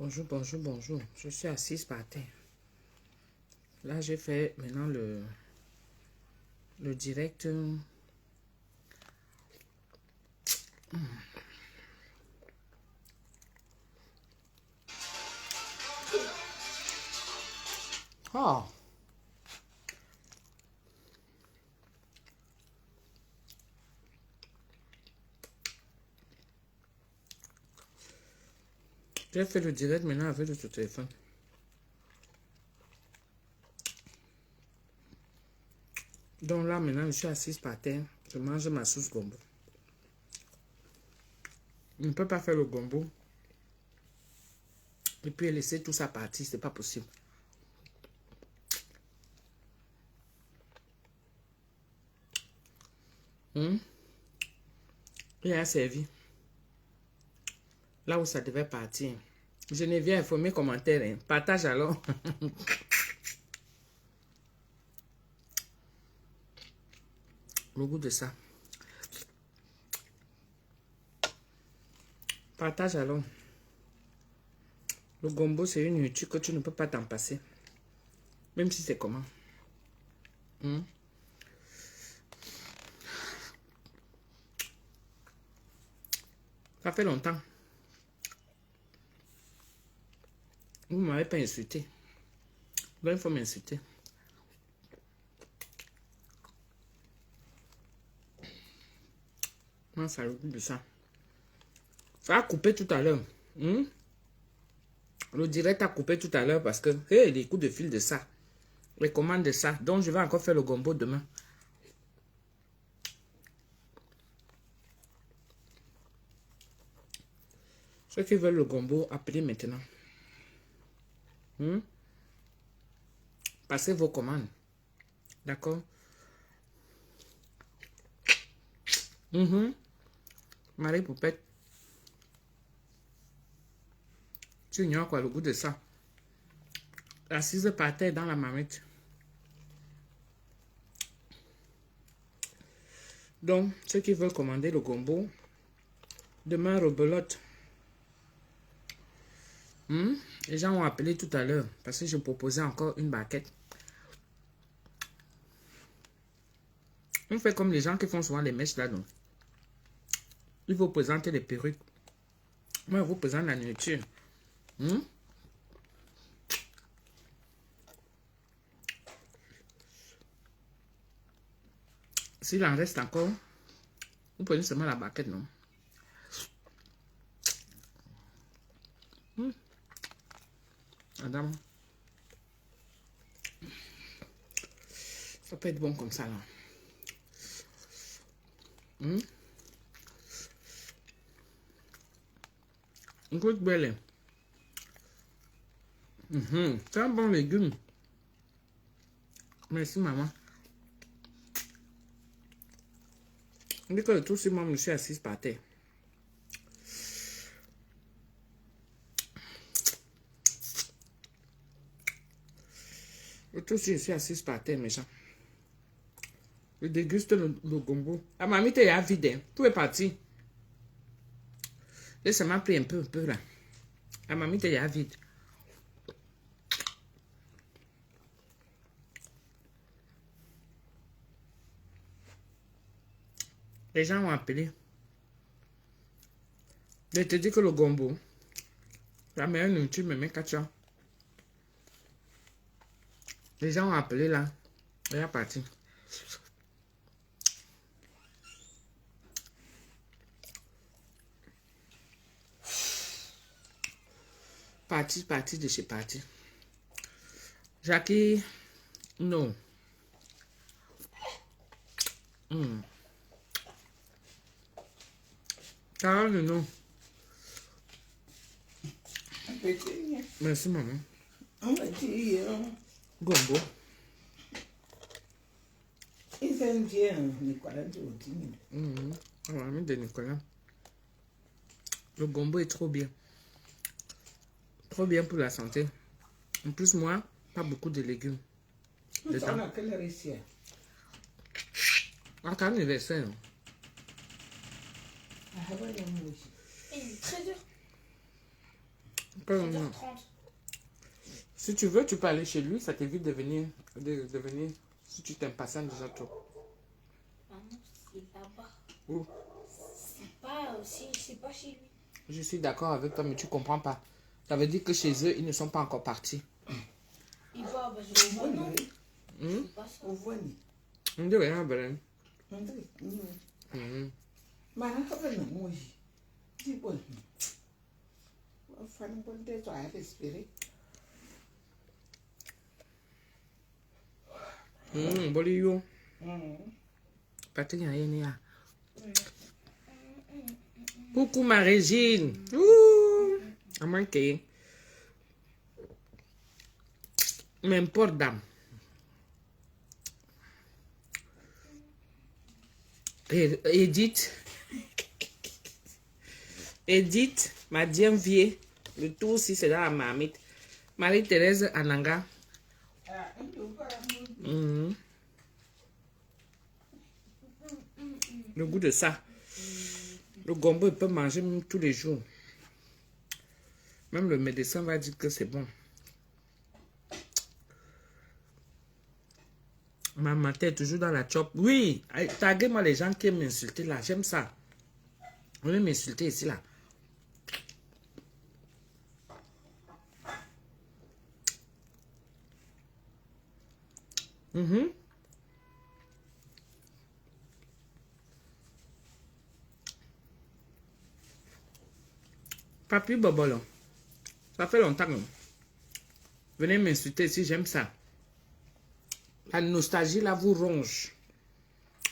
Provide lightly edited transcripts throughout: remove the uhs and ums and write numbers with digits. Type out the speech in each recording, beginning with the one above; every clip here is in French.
Bonjour, bonjour, bonjour. Je suis assise par terre. Là, j'ai fait maintenant le direct. Oh! J'ai fait le direct maintenant avec le téléphone. Donc là, maintenant, je suis assise par terre. Je mange ma sauce gombo. Je ne peux pas faire le gombo et puis laisser tout ça partir. C'est pas possible. Il a servi. Là où ça devait partir. Geneviève, il faut mes commentaires. Hein. Partage alors. Le goût de ça. Partage alors. Le gombo, c'est une nourriture que tu ne peux pas t'en passer. Même si c'est comment. Ça fait longtemps. Vous ne m'avez pas insulté. Donc, il faut m'insulter. Moi, ça a le goût de ça. Ça a coupé tout à l'heure. Le direct a coupé tout à l'heure parce que les coups de fil de ça. Les commandes de ça. Donc, je vais encore faire le gombo demain. Ceux qui veulent le gombo, appelez maintenant. Passez vos commandes. D'accord? Marie Poupette. Tu ignores quoi, le goût de ça. Assise par terre dans la marmite. Donc, ceux qui veulent commander le gombo, demain, rebelote. Les gens ont appelé tout à l'heure parce que je proposais encore une barquette. On fait comme les gens qui font souvent les mèches là, donc. Ils vous présentent les perruques. Moi, je vous présente la nourriture. S'il en reste encore, vous prenez seulement la barquette, non? Madame. Ça peut être bon comme ça, là. Écoute, belle. C'est un bon légume. Merci, maman. On dit que le tout, c'est moi, je suis assise par terre. Le tout, je suis assise par terre, mes gens. Je déguste le gombo. La mamie t'es vide, hein. Tout est parti. Laisse-moi pris un peu là. La mamie t'es vide. Les gens ont appelé. Je te dis que le gombo, la meilleure nourriture, me met 4 ans. Les gens ont appelé là. Il est parti. Parti de chez parti. Jackie, non. Carole, non. Merci, maman. On m'a dit, Gombo. il fait bien, Nicolas Dodine. Ami de Nicolas. Le gombo est trop bien. Trop bien pour la santé. En plus, moi, pas beaucoup de légumes. On a quelle heure ici? En cas d'anniversaire. Ah, ouais, non, oui. Et il est très dur. Comme, 7h30. si tu veux, tu peux aller chez lui. Ça t'évite de venir. De venir si tu t'impatientes déjà trop. Ah non, c'est là-bas. Où? C'est pas chez lui. Je suis d'accord avec toi, mais tu comprends pas. Ça veut dire que chez eux, ils ne sont pas encore partis. Il va, bah, je le vois, non. Hmm? C'est pas ça. Au voit ni. On dirait un brin. André, ni. Hmm. Mana ka ben mo yi. Di bon. Wa fa no bon de to a respirer. Boli yo. Mm. Patrick, il y a rien, il y a. Coucou ma Régine. Ouh. À moins que. M'importe dame. Edith. Edith, ma vie. Le tout aussi, c'est dans la marmite. Marie-Thérèse Ananga. Ah, ndo para mo. Mhm. Le goût de ça. Le gombo, il peut manger même tous les jours. Même le médecin va dire que c'est bon. Maman, t'es toujours dans la chop. Oui, taguez-moi les gens qui aiment m'insulter là. J'aime ça. On aime m'insulter ici là. Papi Bobolo. Ça fait longtemps. Venez m'insulter si j'aime ça. La nostalgie là vous ronge.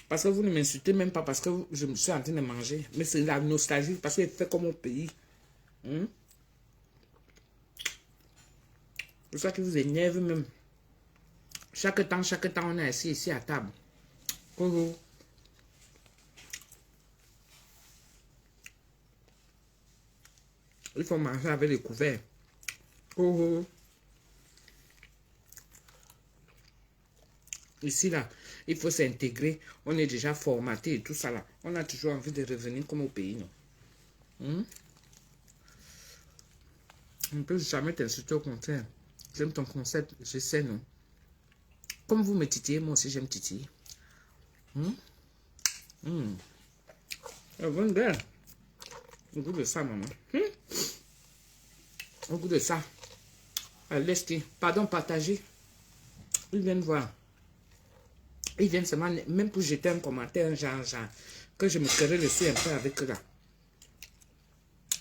Parce que vous ne m'insultez même pas parce que je me suis en train de manger. Mais c'est la nostalgie parce qu'elle fait comme au pays. C'est ça qui vous énerve même. Chaque temps, on est assis ici à table. Oh, il faut manger avec les couverts. Oh. Ici, là, il faut s'intégrer. On est déjà formaté et tout ça, là. On a toujours envie de revenir comme au pays, non? On ne peut jamais t'insulter, au contraire. J'aime ton concept, je sais, non? Comme vous me titillez, moi aussi, j'aime titiller. Bonne gueule. Au goût de ça, maman. Au goût de ça. Laisse-les. Pardon, partager. Ils viennent voir. Ils viennent seulement, même pour jeter un commentaire, genre, que je me querelle aussi un peu avec eux là.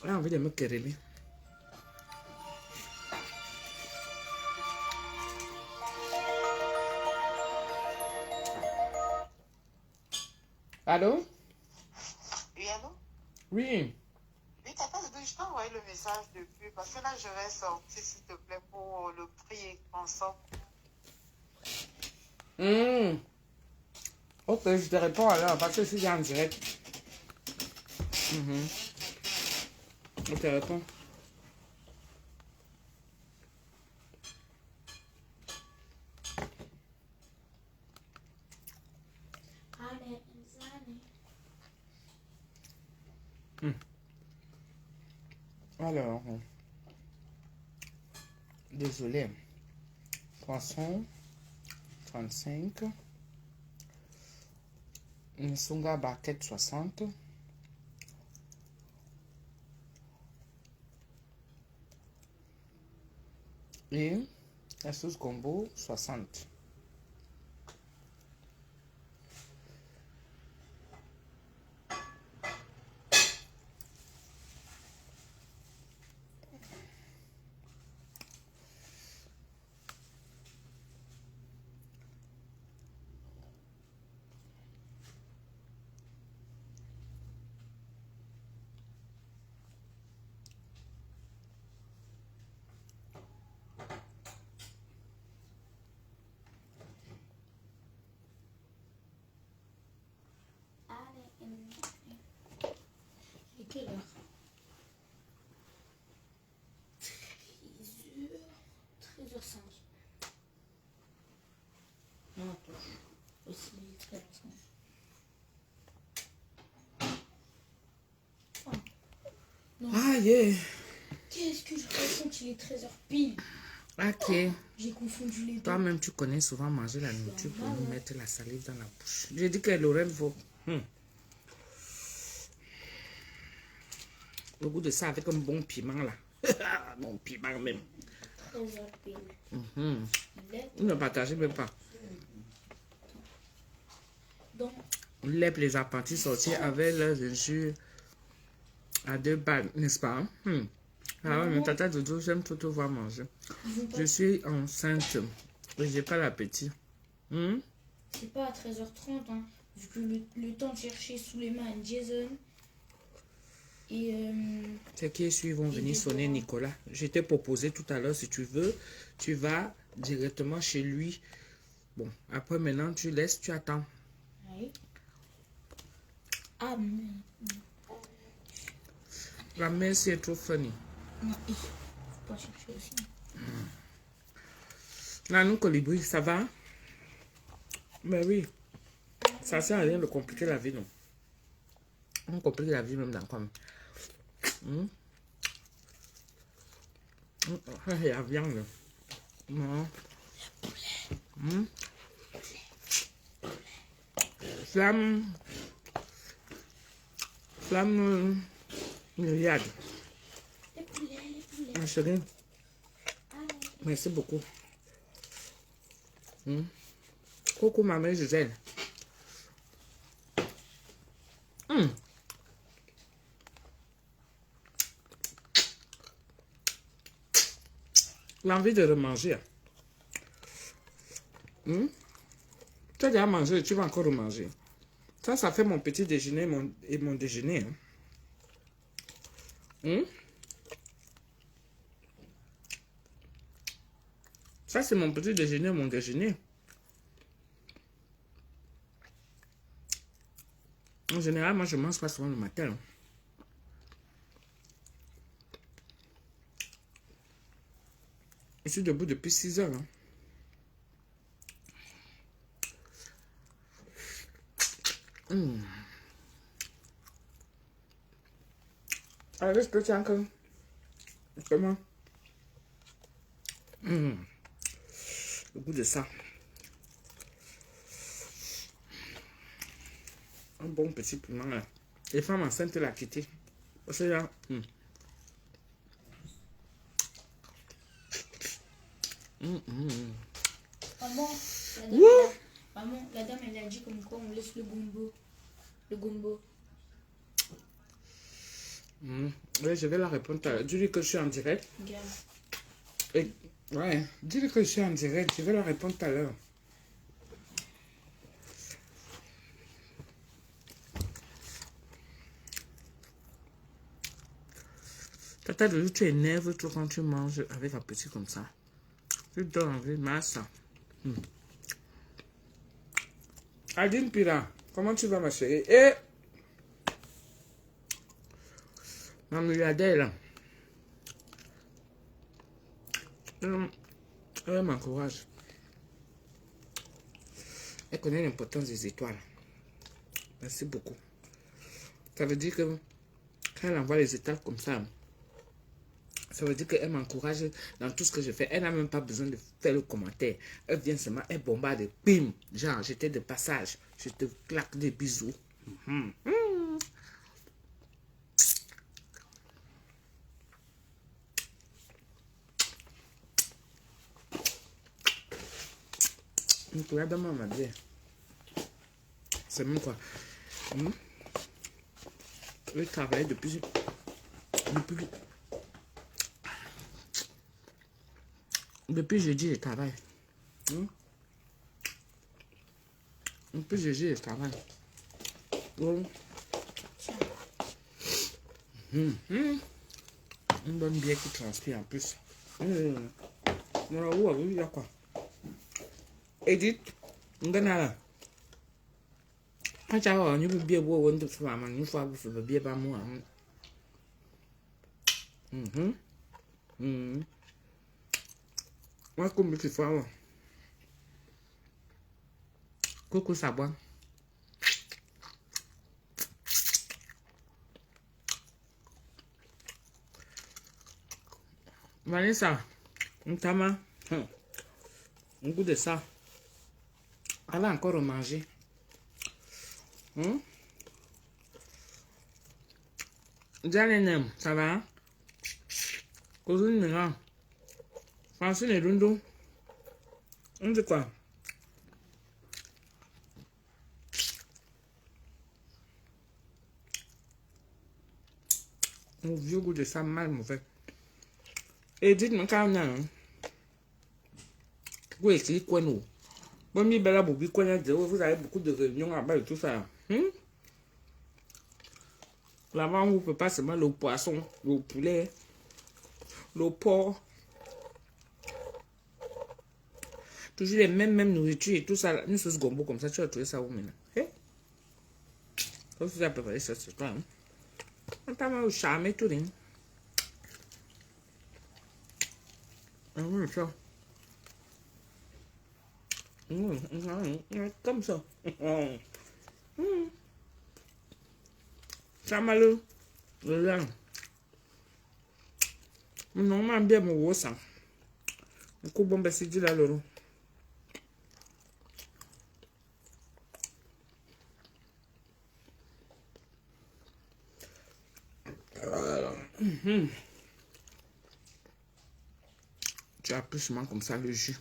J'ai envie de me quereller. Allô? Oui, allô? Oui. Oui, je t'ai envoyé le message depuis parce que là, je vais sortir, s'il te plaît, pour le prix ensemble. Ok, je te réponds alors parce que je suis en direct. Je te réponds. Alors, désolé. Poisson, 35. Une sunga barquette, 60. Et la sauce combo, 60. Et quelle heure? 13h05. Non, attends. Aussi, 13h05. Ah, yeah. Qu'est-ce que je raconte? Il est 13h pile. Ok. J'ai confondu les deux. Toi-même, tu connais souvent manger la nourriture pour nous mettre la salive dans la bouche. J'ai dit que Lorraine vaut. Le goût de ça avec un bon piment là. Bon piment même. 13h pile. Lait. Vous ne partagez même pas. Donc, Les apprentis sortis avec leurs injures à 2 balles, n'est-ce pas? Ah ouais, mais tata Dodo, j'aime tout te voir manger. ils vont pas... Je suis enceinte et j'ai pas l'appétit. C'est pas à 13h30, hein, vu que le temps de chercher sous les mains Jason et C'est qui ils vont venir sonner Déborah. Nicolas. Je t'ai proposé tout à l'heure, si tu veux, tu vas directement chez lui. Bon, après maintenant, tu laisses, tu attends. oui. Ah merde. La mère, c'est trop funny. Non, il faut pas chercher aussi. Là, nous, colibri, ça va? Mais oui, ça sert à rien de compliquer la vie, non? On complique la vie même dans quoi? Il y a viande. Non. Flamme. Flamme. Myriade. Les poulets. Ma chérie, Ah, merci beaucoup. Coucou, maman Gisèle. L'envie de remanger. Tu as déjà mangé, tu vas encore remanger. Ça fait mon petit déjeuner et mon déjeuner. Ça, c'est mon petit déjeuner et mon déjeuner. En général, moi, je mange pas souvent le matin. Je suis debout depuis 6 heures. Alors, est-ce que tu as encore... Comment? Le goût de ça. Un bon petit piment là. Les femmes enceintes la quitter. Parce que là... Maman, la dame, elle a dit comme quoi on laisse le gombo. Le gombo. Oui, je vais la répondre tout à l'heure. Dis-lui que je suis en direct. Regarde. Et, ouais, dis-lui que je suis en direct. Je vais la répondre tout à l'heure. Tata de lui, tu énerves tout quand tu manges avec un petit comme ça. Tu donnes envie de masse. Adine Pira, comment tu vas ma chérie? Et ma milliardaire là. Elle m'encourage. Elle connaît l'importance des étoiles. Merci beaucoup. Ça veut dire que quand elle envoie les étoiles comme ça veut dire qu'elle m'encourage dans tout ce que je fais. Elle n'a même pas besoin de faire le commentaire. Elle vient seulement, elle bombarde, bim, genre, j'étais de passage. Je te claque des bisous. Regarde-moi ma vie. C'est même quoi. Je travaille depuis jeudi, je travaille. Depuis jeudi, je travaille. Donc, une bonne bière qui transpire en plus. Non, il y a quoi? Edith, Ngana. Quand tu as une bière, on te fait une fois, vous faites bière par moi. Moi, comme tu fais, coucou, ça boit. Vanessa, Ntama, un goût de ça. Elle a encore mangé. Jalenem, ça va? Cousine Mira, Francine et Lundo, on dit quoi? Mon vieux goût de ça, mal mauvais. Et dites-moi quand on a vous écrivez quoi nous? Bon, mi bella bobi quoi vous avez beaucoup de réunions là-bas et tout ça. Là-bas, on ne peut pas seulement le poisson, le poulet, le porc. Toujours les mêmes nourritures et tout ça. Une sauce gombo comme ça, tu vas trouver ça où maintenant? Quand vous avez préparé ça, c'est toi. On t'a mal au charme et tout. Ça. Comme ça. Ça m'a le lent. Non, ma bien mon sang. Un coup bon c'est dit là le. Tu as plus souvent comme ça le jus.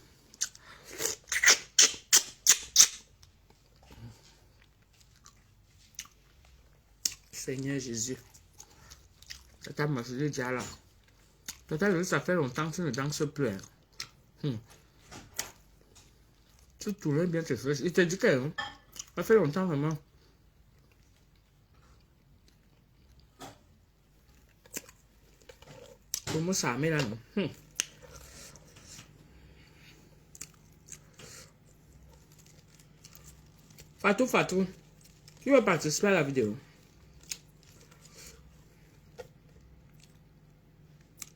Seigneur Jésus. Tata m'a fait déjà là. Tata, ça fait longtemps que tu ne danses plus. Tu tournes bien tes fesses. Il t'a dit que ça fait longtemps vraiment. Comment ça met là non? Fatou, qui veut participer à la vidéo?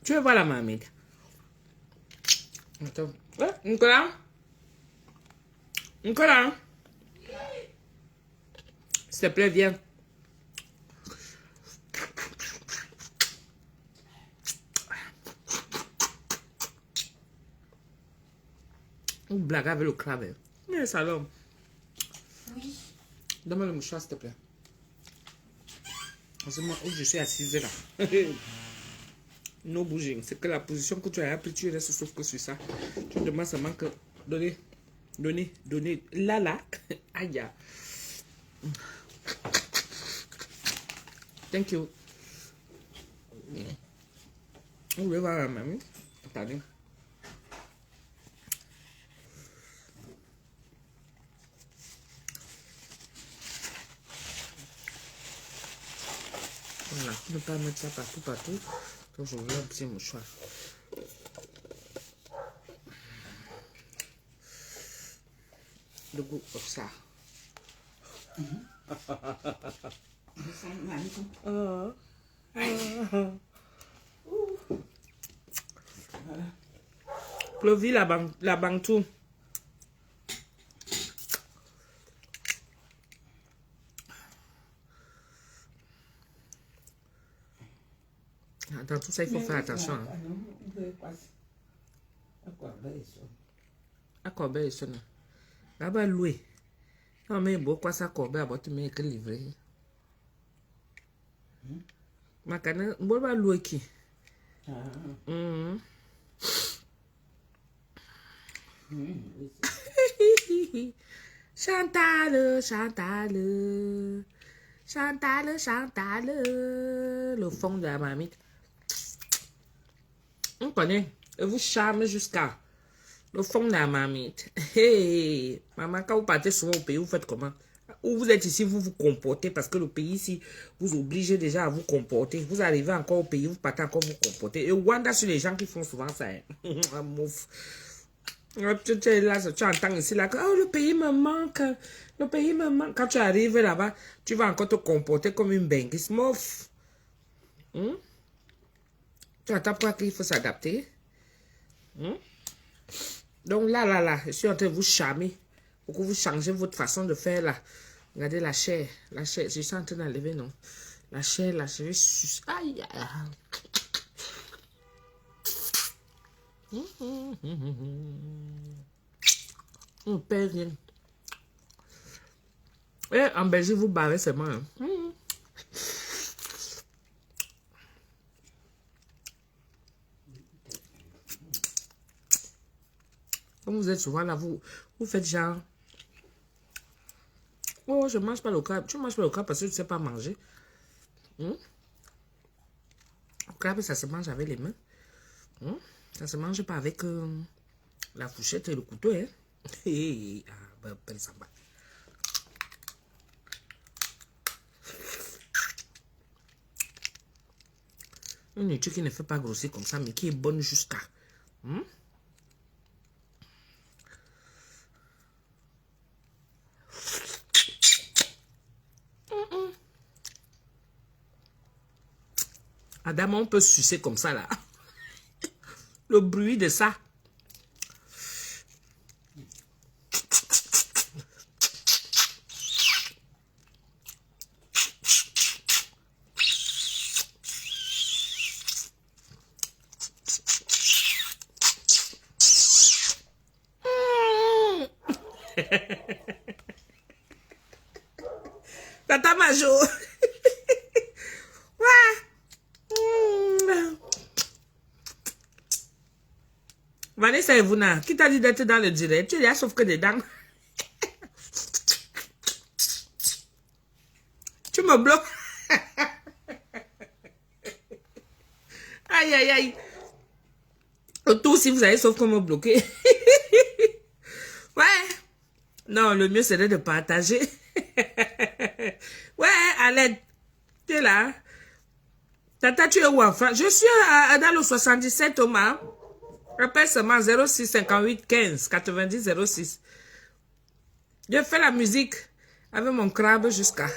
Tu veux voir la marmite? Attends. Nicolas? S'il te plaît, viens. On blague avec le crabe. Mais salon. Oui. Donne-moi le mouchoir, s'il te plaît. Parce que moi, où je suis assise là. No bouging. C'est que la position que tu as appris, tu restes sauf que sur ça. Tu demandes seulement que donner. Là. Aïe. Thank you. On va voir la mamie. Attendez. Voilà, ne pas mettre ça partout. Donc je vais un petit mouchoir. Le goût comme ça. Clovie la bantou. Dans tout ça, il faut faire attention. À Corbeil, ça. Là-bas, loué. Non, mais pourquoi ça Corbeil a bâti mais que livré? Ma canne, bon, va louer qui? Chantal. Le fond de la marmite. On connaît. Et vous charme jusqu'à le fond de la marmite. Hey, maman, quand vous partez souvent au pays, vous faites comment? Ou vous êtes ici, vous vous comportez parce que le pays ici vous oblige déjà à vous comporter. Vous arrivez encore au pays, vous partez encore vous comporter. Et Wanda, sur les gens qui font souvent ça. Mouf. Là, tu entends ici là que oh, le pays me manque. Le pays me manque. Quand tu arrives là-bas, tu vas encore te comporter comme une benguisse. Mouf. Tu entends pourquoi qu'il faut s'adapter? Donc là, je suis en train de vous charmer. Pour que vous changez votre façon de faire là. Regardez la chair. La chair, je suis en train d'enlever, non? La chair, là, je vais sucer. Aïe, aïe. On perd rien. Et en Belgique, vous barrez seulement. Hein. Comme vous êtes souvent là, vous faites genre... Oh, je mange pas le crabe. Tu manges pas le crabe parce que tu ne sais pas manger. Le crabe, ça se mange avec les mains. Ça se mange pas avec la fourchette et le couteau. Hein? Ben, ça va. Une nourriture qui ne fait pas grossir comme ça, mais qui est bonne jusqu'à... Adam, on peut sucer comme ça là. Le bruit de ça. Tata Majo. Vanessa et Vuna, qui t'a dit d'être dans le direct? Tu as sauf que des dents. Tu me bloques. Aïe, aïe, aïe. Autour, si vous avez sauf que me bloquer. Ouais. Non, le mieux serait de partager. Ouais, Alain, tu es là. Tata, tu es où enfin? Je suis dans le 77, Thomas. Rappelle seulement 06 58 15 90 06. Je fais la musique avec mon crabe jusqu'à...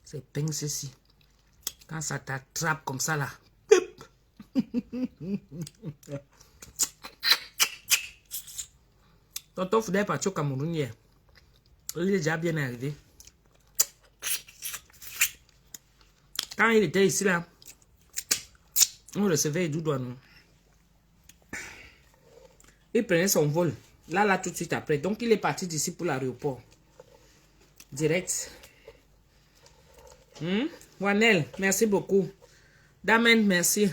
C'est pince ceci. Quand ça t'attrape comme ça là. Tonton Fouda est parti au Cameroun hier. Il est déjà bien arrivé. Quand il était ici là, on recevait Doudouanou. Il prenait son vol. Là, tout de suite après. Donc il est parti d'ici pour l'aéroport. Direct. Wanel, merci beaucoup. Damen, merci.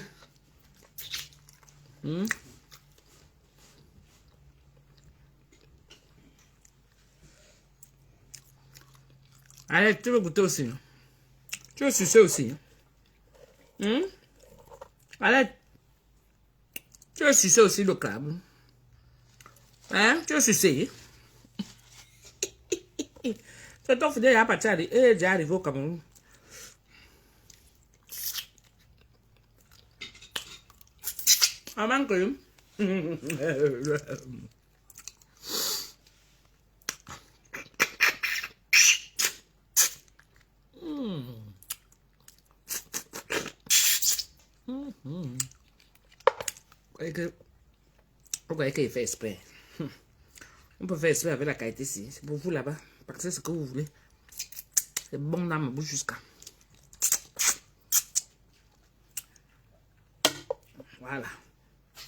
Allez, tu veux goûter aussi? Tu veux sucer aussi? Allez, tu veux sucer aussi le crabe? Hein? Tu veux sucer? C'est ton fidèle à partir déjà arrivé au Cameroun. Ah, manque. Vous voyez qu'il fait exprès. On peut faire exprès avec la qualité ici. C'est pour vous là-bas. Parce que c'est ce que vous voulez. C'est bon dans ma bouche jusqu'à. Voilà.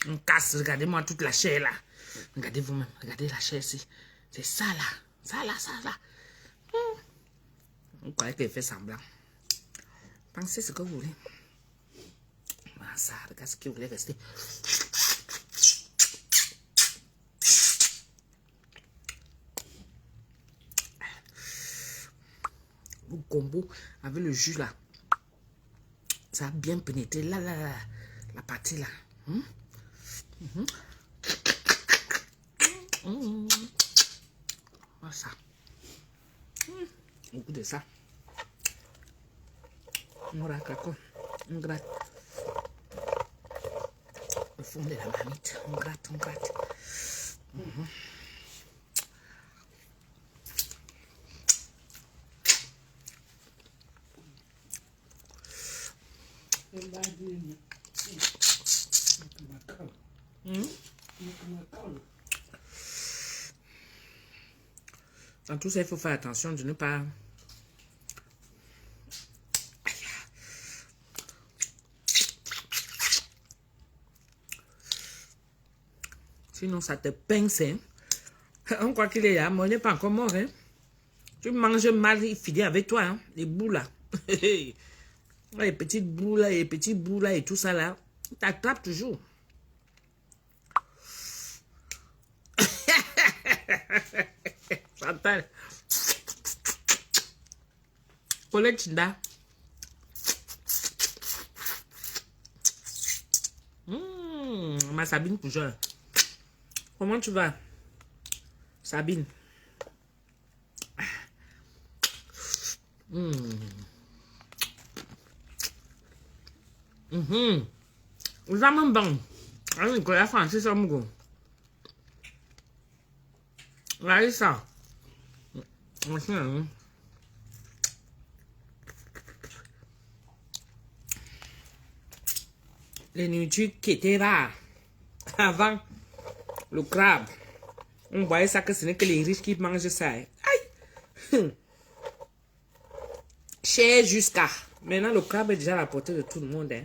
On casse. Regardez-moi toute la chair là. Regardez vous-même. Regardez la chair ici. C'est ça là. Ça là, ça là. Vous croyez qu'il fait semblant. Pensez ce que vous voulez. Voilà ça. Regardez ce que vous voulez rester. Le combo avec le jus là. Ça a bien pénétré. Là, la partie là. Voilà ça. Au goût de ça. On gratte. Le fond de la marmite. On gratte. Dans tout ça, il faut faire attention de ne pas... Sinon, ça te pince. Hein? On croit qu'il est là, mais il n'est pas encore mort. Hein? Tu manges mal, il finit avec toi. Hein? Les bouts là. Les petites bouts là, les petits bouts là et tout ça là. Tu t'attrapes toujours. Chantal. Colette Chinda. Ma Sabine Poujol. Comment tu vas? Sabine. Vraiment bon. Alors, Nicolas Francis Amugo. Là, ça. Les nourritures qui étaient rares avant le crabe. On voyait ça que ce n'est que les riches qui mangent ça. Aïe! Cher jusqu'à. Maintenant, le crabe est déjà à la portée de tout le monde. Hein.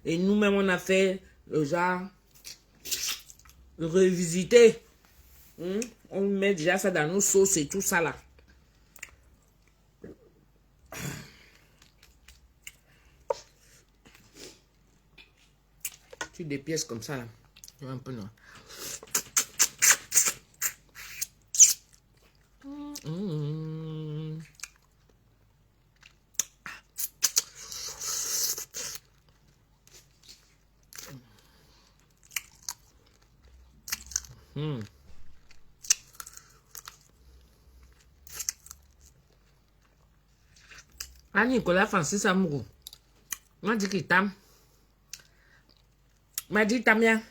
Et nous-mêmes, on a fait le genre revisiter. On met déjà ça dans nos sauces et tout ça là. Tu des pièces comme ça là. Tu vois un peu non. Ah, Nicolas Francis Amourou. M'a dit qu'il t'aime. M'a dit t'aimes bien.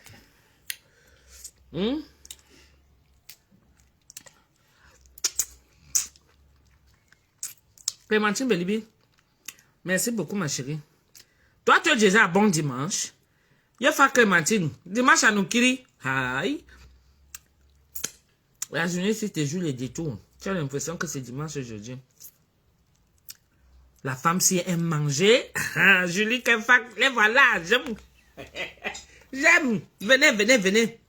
Clémentine Belibi. Merci beaucoup, ma chérie. Toi, tu es déjà un bon dimanche. Il faut Clémentine. Dimanche à nous kiri. Aïe. La journée, si tu joues les détours, tu as l'impression que c'est dimanche aujourd'hui. La femme, si elle aime manger, Julie Kenfac, les voilà, j'aime. J'aime. Venez, venez, venez.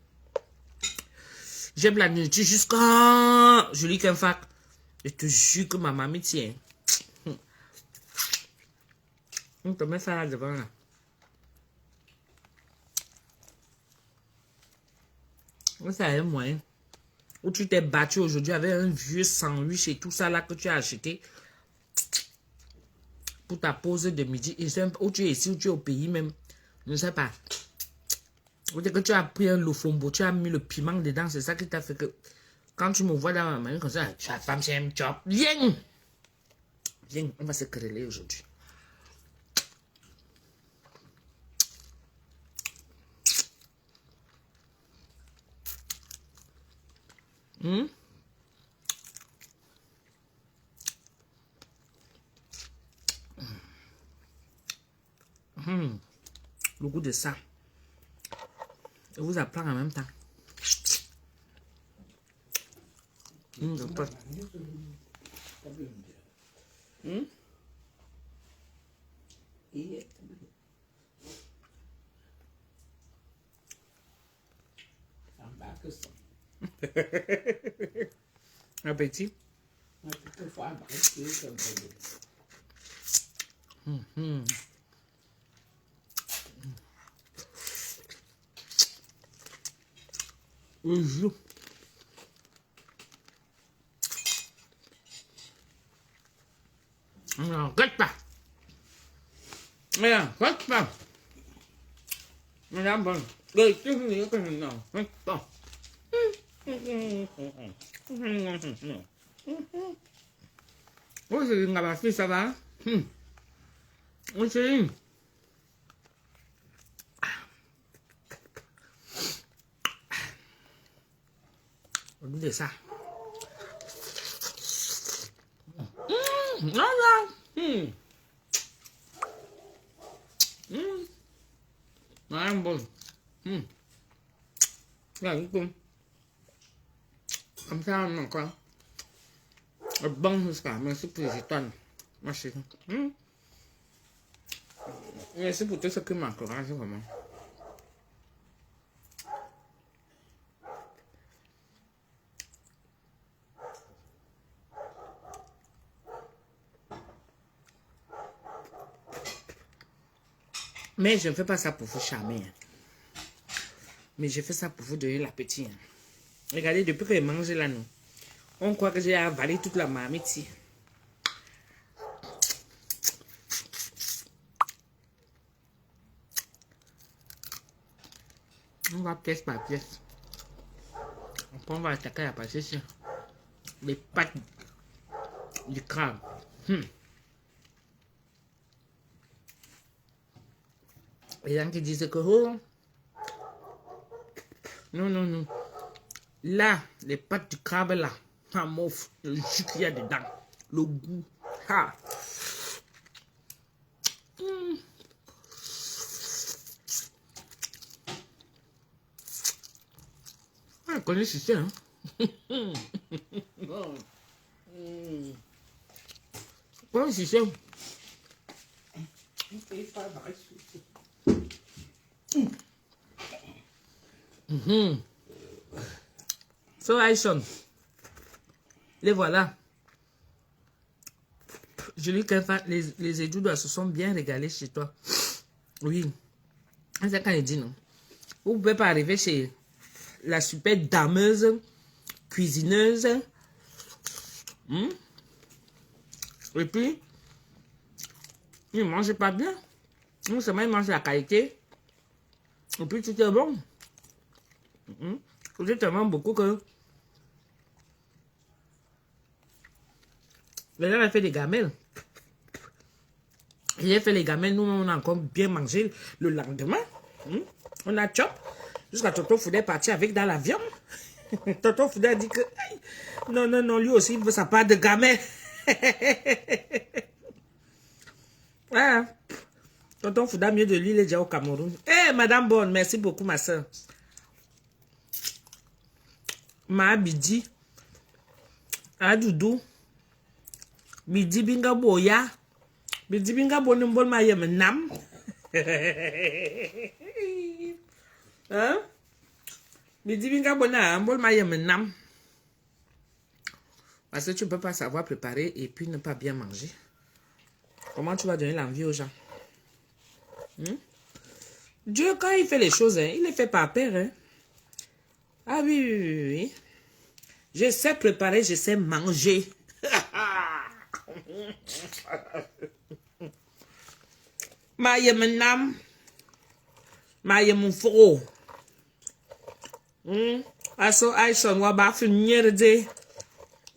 J'aime la nourriture jusqu'à Julie Kenfac. Je te jure que ma mamie tient. On te met ça là devant là. Ça a un moyen. Où tu t'es battu aujourd'hui avec un vieux sandwich et tout ça là que tu as acheté. Pour ta pause de midi, et où tu es ici, où tu es au pays même, je ne sais pas. Ou que tu as pris un lofombo, tu as mis le piment dedans, c'est ça qui t'a fait que quand tu me vois dans ma main comme ça, la femme c'est un job. Viens! Viens, on va se quereller aujourd'hui. Le goût de ça. Je vous apprends en même temps. Appétit. Non, regarde pas. Regarde pas. Madame, bon. Non, bon. Oh, c'est ma fille, ça va? Oui, c'est Au bout de ça. Voilà. Ouais, bon. Là, comme ça, on a quoi? Bon, c'est ça. Merci pour les étoiles. Merci. Merci pour tout ce qui m'encourage, vraiment. Mais je ne fais pas ça pour vous charmer. Mais je fais ça pour vous donner l'appétit. Regardez, depuis que j'ai mangé là, nous, on croit que j'ai avalé toute la marmite ici. On va pièce par pièce. Après, on va attaquer la partie sur les pattes du crabe. Les gens qui disent que oh, non. Là, les pattes du crabe là, ça m'offre le jus qu'il y a dedans, le goût. Ah. On connaît ce système. Comment c'est ça? Il fait pas vrai. So Aïson, les voilà. Je lui dis les études se sont bien régalés chez toi. Oui. C'est quand il dit non. Vous ne pouvez pas arriver chez la super dameuse, cuisineuse. Et puis, il ne mange pas bien. Non seulement il mange la qualité. Et puis tout est bon. J'ai tellement beaucoup que les gens ont fait des gamelles. J'ai fait les gamelles, nous on a encore bien mangé le lendemain. On a chop. Jusqu'à Tonton Foudet parti avec dans l'avion. Tonton Foudet a dit que non, lui aussi il veut sa part de gamelle. Ouais. Tonton Foudet, mieux de lui, il est déjà au Cameroun. Madame Bonne, merci beaucoup ma soeur. Ma Bidi, Adoudou, Bidi Binga Boya, Bidi Binga Bonimbol Mayem Nam. Hein? Bidi Binga Bona, Mbol Mayem Nam. Parce que tu ne peux pas savoir préparer et puis ne pas bien manger. Comment tu vas donner l'envie aux gens? Dieu, quand il fait les choses, il les fait par peur. Hein? Ah oui. Je sais préparer, je sais manger. Mayem fro. Aso Aïson wa ba fin nyerde.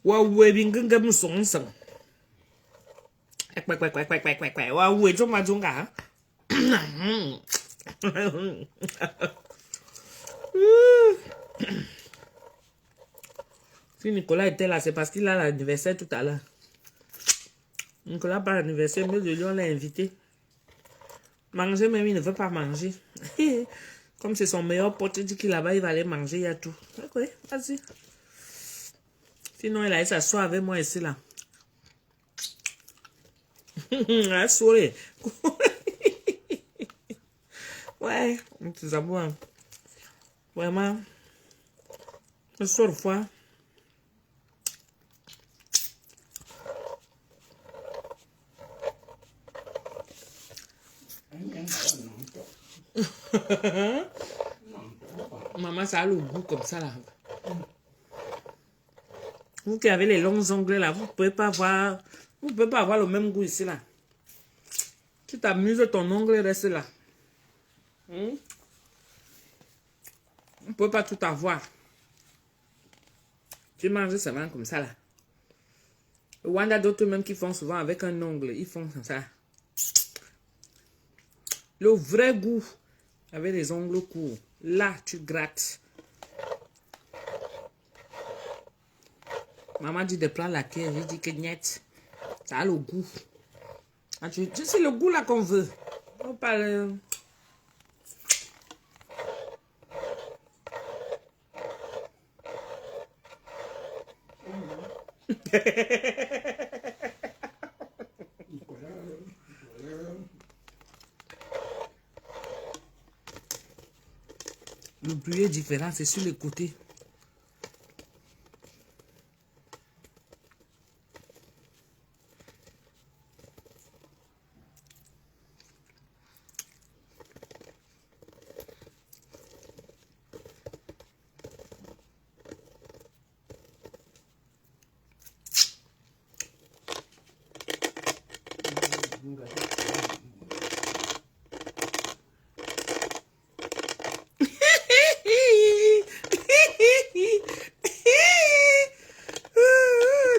Wa webi ngengem song. Wa we joma jonga. Si Nicolas était là, c'est parce qu'il a l'anniversaire tout à l'heure. Nicolas pas l'anniversaire, mais de lui on l'a invité. Manger même, il ne veut pas manger. Comme c'est son meilleur pote, il dit qu'il là-bas, il va aller manger, il y a tout. Ok, vas-y. Sinon, il allait s'asseoir avec moi ici, là. Ah, sourire. Ouais, c'est ça, bon. Vraiment. Le soir, fois. Maman, ça a le goût comme ça là. Vous qui avez les longs ongles là, vous pouvez pas avoir le même goût ici là. Tu t'amuses, ton ongle reste là. On ne peut pas tout avoir. Tu manges seulement comme ça là. Au Rwanda, d'autres même qui font souvent avec un ongle, ils font comme ça. Le vrai goût avec les ongles courts. Là, tu grattes. Maman dit de prendre la cuillère. J'ai dit que niet. Ça a le goût. Ah, c'est le goût là qu'on veut. On parle. Le bruit est différent, c'est sur les côtés.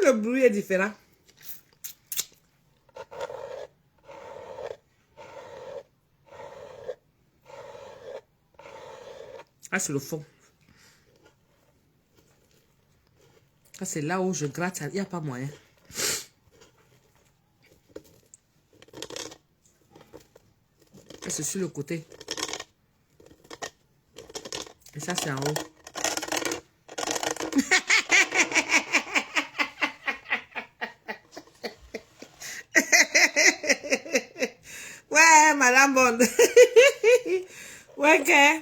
Le bruit est différent. Ah, c'est le fond. Ah, c'est là où je gratte. Il n'y a pas moyen. Ah, c'est sur le côté. Et ça, c'est en haut. Ouais, madame Bond. Ouais, que.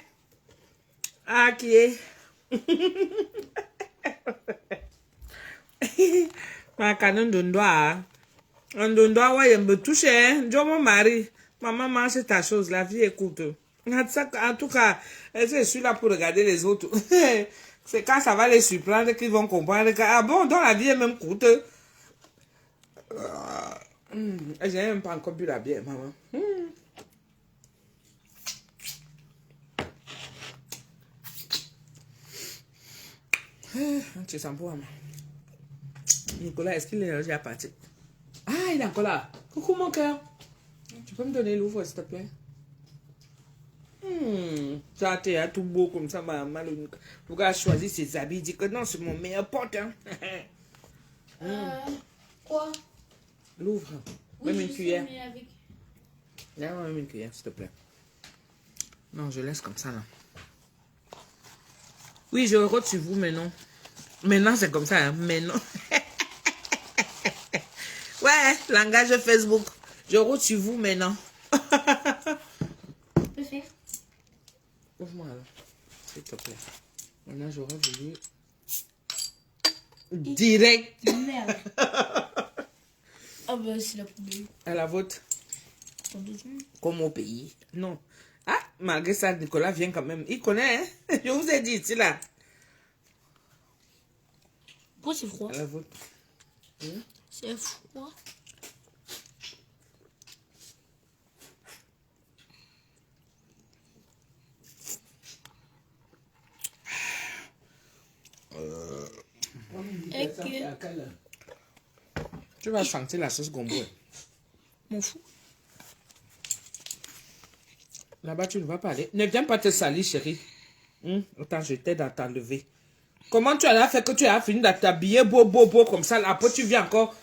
Ah, qui est. Ma canon de doigt. On doit, ouais, il me touche. Je mon mari. Maman mange ta chose. La vie écoute. En tout cas, je suis là pour regarder les autres. C'est quand ça va les surprendre qu'ils vont comprendre que, ah bon, dans la vie est même coûte. J'ai même pas encore bu la bière, maman. Tu sens pour moi. Nicolas, est-ce qu'il est déjà parti? Ah, il est encore là. Coucou mon cœur. Tu peux me donner l'ouvre, s'il te plaît? Ça, t'es tout beau comme ça, maman. Le gars a choisi ses habits. Il dit que non, c'est mon meilleur pote. Hein. Quoi? L'ouvre. Oui, Même une cuillère. Mais avec... Non, même une cuillère, s'il te plaît. Non, je laisse comme ça, là. Oui, je rote sur vous, mais non. Maintenant, c'est comme ça, hein. Mais non. Ouais, langage Facebook. Je rote sur vous, mais non. On peut faire. Ouvre-moi, là. S'il te plaît. Maintenant, j'aurais voulu... Direct. Merde. Ah bah, c'est la poubelle. À la vôtre. Attends 2 secondes. Comme au pays. Non. Ah, malgré ça, Nicolas vient quand même. Il connaît, hein. Je vous ai dit, ici, là. Pourquoi c'est froid? À la vôtre. C'est froid. Tu vas sentir la sauce gombo. M'en fous. Là-bas, tu ne vas pas aller. Ne viens pas te salir, chérie. Attends, je t'aide à t'enlever. Comment tu as fait que tu as fini de t'habiller beau comme ça? Après, tu viens encore.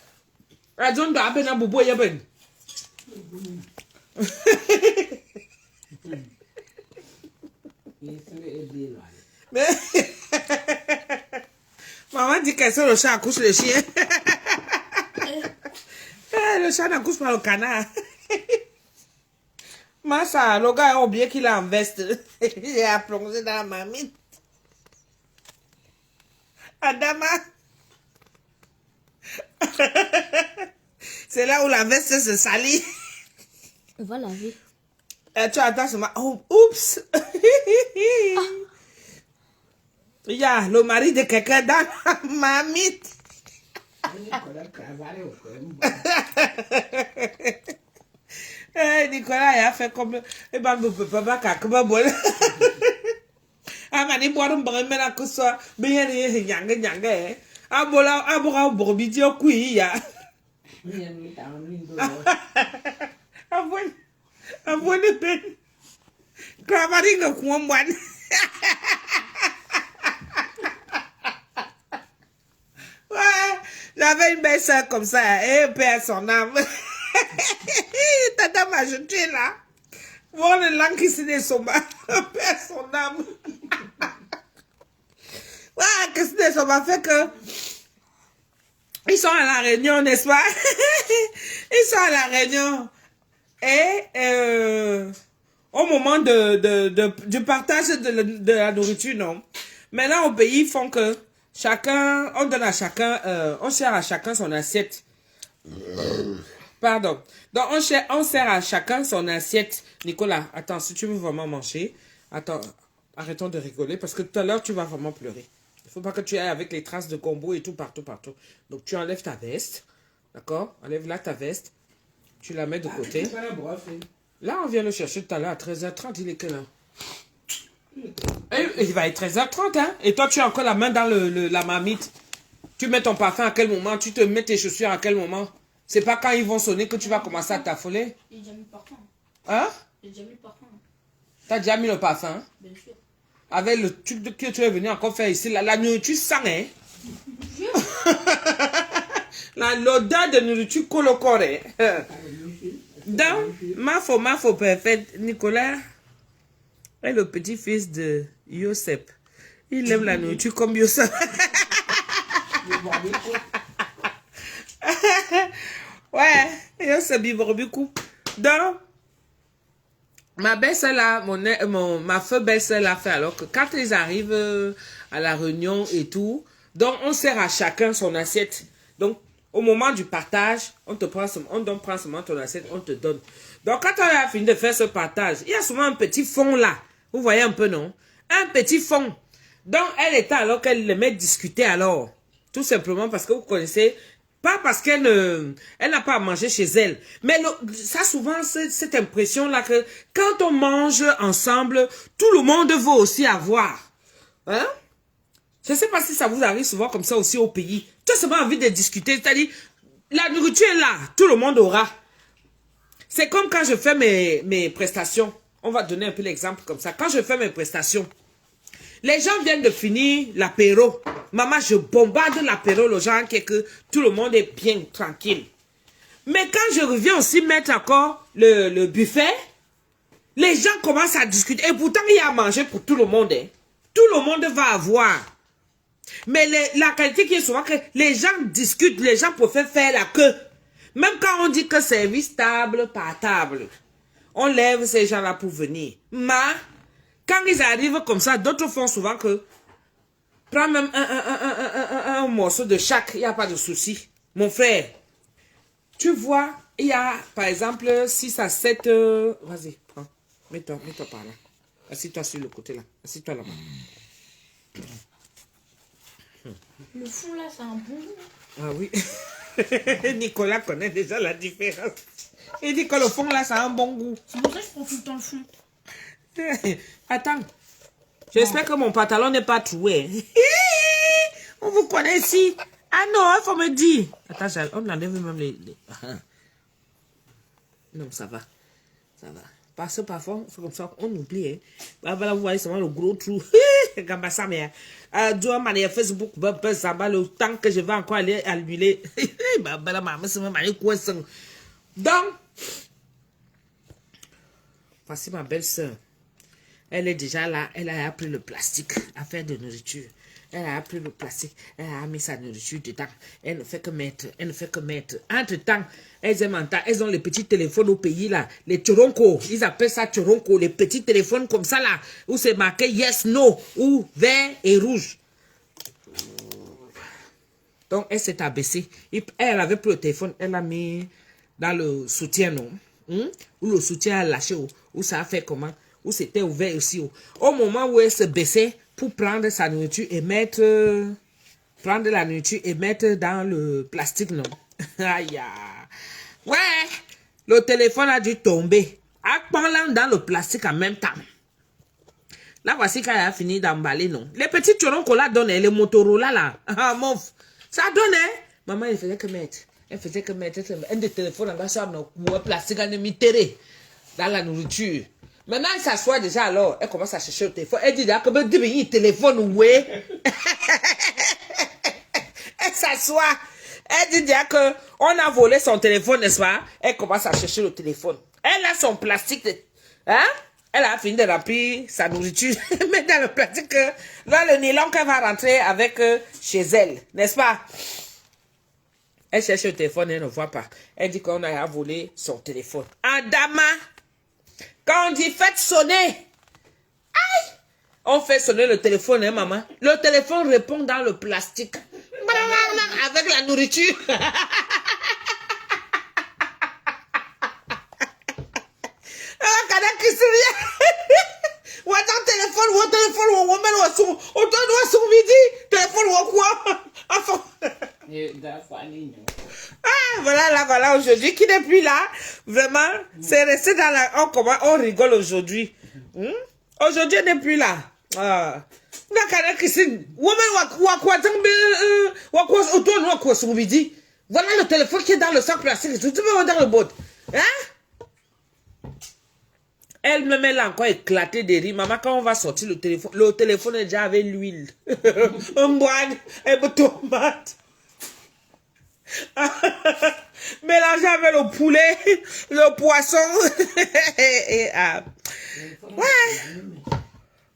Mais... Maman dit que c'est le chat accouche le chien. Le chat n'accouche pas le canard. Massa, le gars a oublié qu'il a en veste. Il a plongé dans la mamie. Adama. C'est là où la veste se salit. On va laver. Et tu attends seulement. Oh, oups. Il y a le mari de quelqu'un dans la mamite. Nicolas, il a fait comme... Et ben, ne peut pas qu'à boire. Ah, mais il boit un bon mais là que ça. Bien, il y a un gang. Ah, bon, là, ah, bon, bon, vidéo, oui, ya. Ah, bon, ah, bon, le ben. Cravering a one. Ouais. J'avais une belle-sœur comme ça, et paix à son âme. Tata m'a jeté là. Bon, le langue qui s'est dessommé, paix à son âme. Ouais, qu'est-ce que ça m'a fait que... Ils sont à la réunion, n'est-ce pas? Ils sont à la réunion. Et au moment du partage de la nourriture, non. Maintenant, au pays, ils font que chacun, on donne à chacun, on sert à chacun son assiette. Pardon. Donc, on sert à chacun son assiette. Nicolas, attends, si tu veux vraiment manger, attends, arrêtons de rigoler parce que tout à l'heure, tu vas vraiment pleurer. Il ne faut pas que tu ailles avec les traces de combo et tout partout. Donc, tu enlèves ta veste. D'accord? Enlève là ta veste. Tu la mets de côté. Là, on vient le chercher tout à l'heure à 13h30. Il est quelle heure? Il va être 13h30, hein? Et toi, tu as encore la main dans la marmite. Tu mets ton parfum à quel moment? Tu te mets tes chaussures à quel moment? C'est pas quand ils vont sonner que tu vas commencer à t'affoler. J'ai déjà mis le parfum. Hein? J'ai déjà mis le parfum. T'as déjà mis le parfum? Bien sûr. Avec le truc que tu es venu encore faire ici, la nourriture sent, hein? L'odeur de nourriture colle au corps, hein? Donc, ma faux parfait, Nicolas est le petit-fils de Yosef. Il aime la nourriture comme Yosef. Ouais, Yosef Biborbikou. Donc, ma belle-sœur là, ma feu belle-sœur l'a fait alors que quand ils arrivent à la réunion et tout, donc on sert à chacun son assiette. Donc, au moment du partage, on prend seulement ton assiette, on te donne. Donc, quand on a fini de faire ce partage, il y a souvent un petit fond là. Vous voyez un peu, non? Un petit fond. Donc, elle était alors qu'elle aimait discuter alors. Tout simplement parce que vous connaissez, pas parce qu'elle n'a pas à manger chez elle. Mais ça souvent, c'est cette impression-là que quand on mange ensemble, tout le monde veut aussi avoir. Hein? Je ne sais pas si ça vous arrive souvent comme ça aussi au pays. Tu as seulement envie de discuter. C'est-à-dire, la nourriture est là. Tout le monde aura. C'est comme quand je fais mes prestations. On va donner un peu l'exemple comme ça. Quand je fais mes prestations, les gens viennent de finir l'apéro. Maman, je bombarde l'apéro aux gens que tout le monde est bien tranquille. Mais quand je reviens aussi mettre encore le buffet, les gens commencent à discuter. Et pourtant, il y a à manger pour tout le monde. Hein. Tout le monde va avoir. Mais la qualité qui est souvent que les gens discutent, les gens préfèrent faire la queue. Même quand on dit que service table par table, on lève ces gens-là pour venir. Mais quand ils arrivent comme ça, d'autres font souvent que prends même un morceau de chaque, il n'y a pas de souci. Mon frère, tu vois, il y a par exemple 6 à 7... Vas-y, prends. Mets-toi par là. Assis-toi sur le côté là. Assis-toi là-bas. Le fond là, c'est un bon goût. Ah oui. Nicolas connaît déjà la différence. Il dit que le fond là, ça a un bon goût. C'est pour ça que je prends tout le temps le fond. Attends. J'espère que mon pantalon n'est pas troué. On vous connaît ici. Ah non, il faut me dire. Attends, on enlève même les... Non, ça va. Ça va. Parce que parfois, c'est comme ça qu'on oublie. Hein. Voilà, vous voyez seulement le gros trou. Gambassa, mais... Dois manière Facebook, le temps que je vais encore aller à l'huiler. Donc, voici ma belle-sœur. Elle est déjà là, elle a appris le plastique à faire de nourriture. Elle a appris le plastique, elle a mis sa nourriture dedans. Elle ne fait que mettre, Entre-temps, elles ont les petits téléphones au pays là, les tchoronko, ils appellent ça tchoronko, les petits téléphones comme ça là, où c'est marqué yes, no, ou vert et rouge. Donc elle s'est abaissée. Elle avait pris le téléphone, elle l'a mis dans le soutien, non? Où le soutien a lâché, où ça a fait comment? Où c'était ouvert aussi. Au moment où elle se baissait pour prendre sa nourriture et mettre... prendre la nourriture et mettre dans le plastique, non? Aïe. Ouais, le téléphone a dû tomber. En parlant dans le plastique en même temps. Là, voici qu'elle a fini d'emballer, non? Les petits turons qu'on la donne, les Motorola, là. Ah, mon... Ça donne, hein? Maman, elle faisait que mettre. Un des téléphones dans le plastique, elle a mis dans la nourriture. Maintenant, elle s'assoit déjà alors. Elle commence à chercher le téléphone. Elle dit, comment devenir téléphone, ouais? Elle s'assoit. Elle dit déjà que on a volé son téléphone, n'est-ce pas? Elle commence à chercher le téléphone. Elle a son plastique, hein? Elle a fini de remplir sa nourriture, mais dans le plastique, dans le nylon qu'elle va rentrer avec chez elle, n'est-ce pas? Elle cherche le téléphone, elle ne voit pas. Elle dit qu'on a volé son téléphone. Adama, quand on dit faites sonner, aïe, on fait sonner le téléphone, hein, maman? Le téléphone répond dans le plastique. Avec la nourriture. Ah, voilà, aujourd'hui, qui n'est plus là. Vraiment, c'est resté dans la... On rigole aujourd'hui. Aujourd'hui, elle n'est plus là. Ah. Voilà le téléphone qui est dans le sac plastique. Tu peux dans le bout. Hein? Elle me met là encore éclaté de rire. Maman, quand on va sortir le téléphone est déjà avec l'huile. Un boine, un tomate. Mélangé avec le poulet, le poisson. Ouais.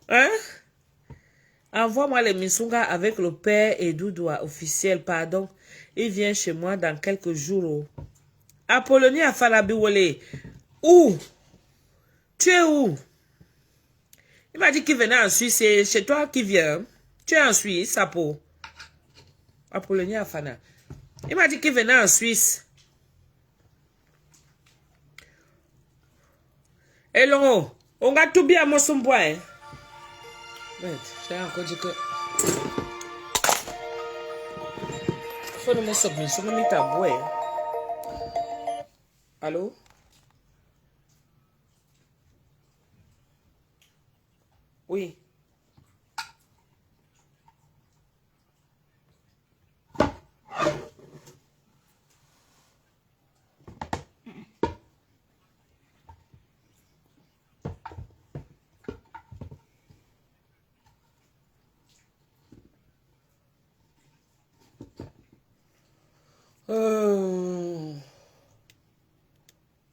Hein? Envoie-moi les Misunga avec le père et Doudoua officiel, pardon. Il vient chez moi dans quelques jours. Apollonie à Falabiwole. Où? Tu es où? Il m'a dit qu'il venait en Suisse. C'est chez toi qui vient. Tu es en Suisse, Sapo. Apollonie à Fana. Il m'a dit qu'il venait en Suisse. Hello. On va tout bien à Mosumbois, hein? J'ai encore dit que... Faut ne me sortir, je me mets à boire. Allô? Oui.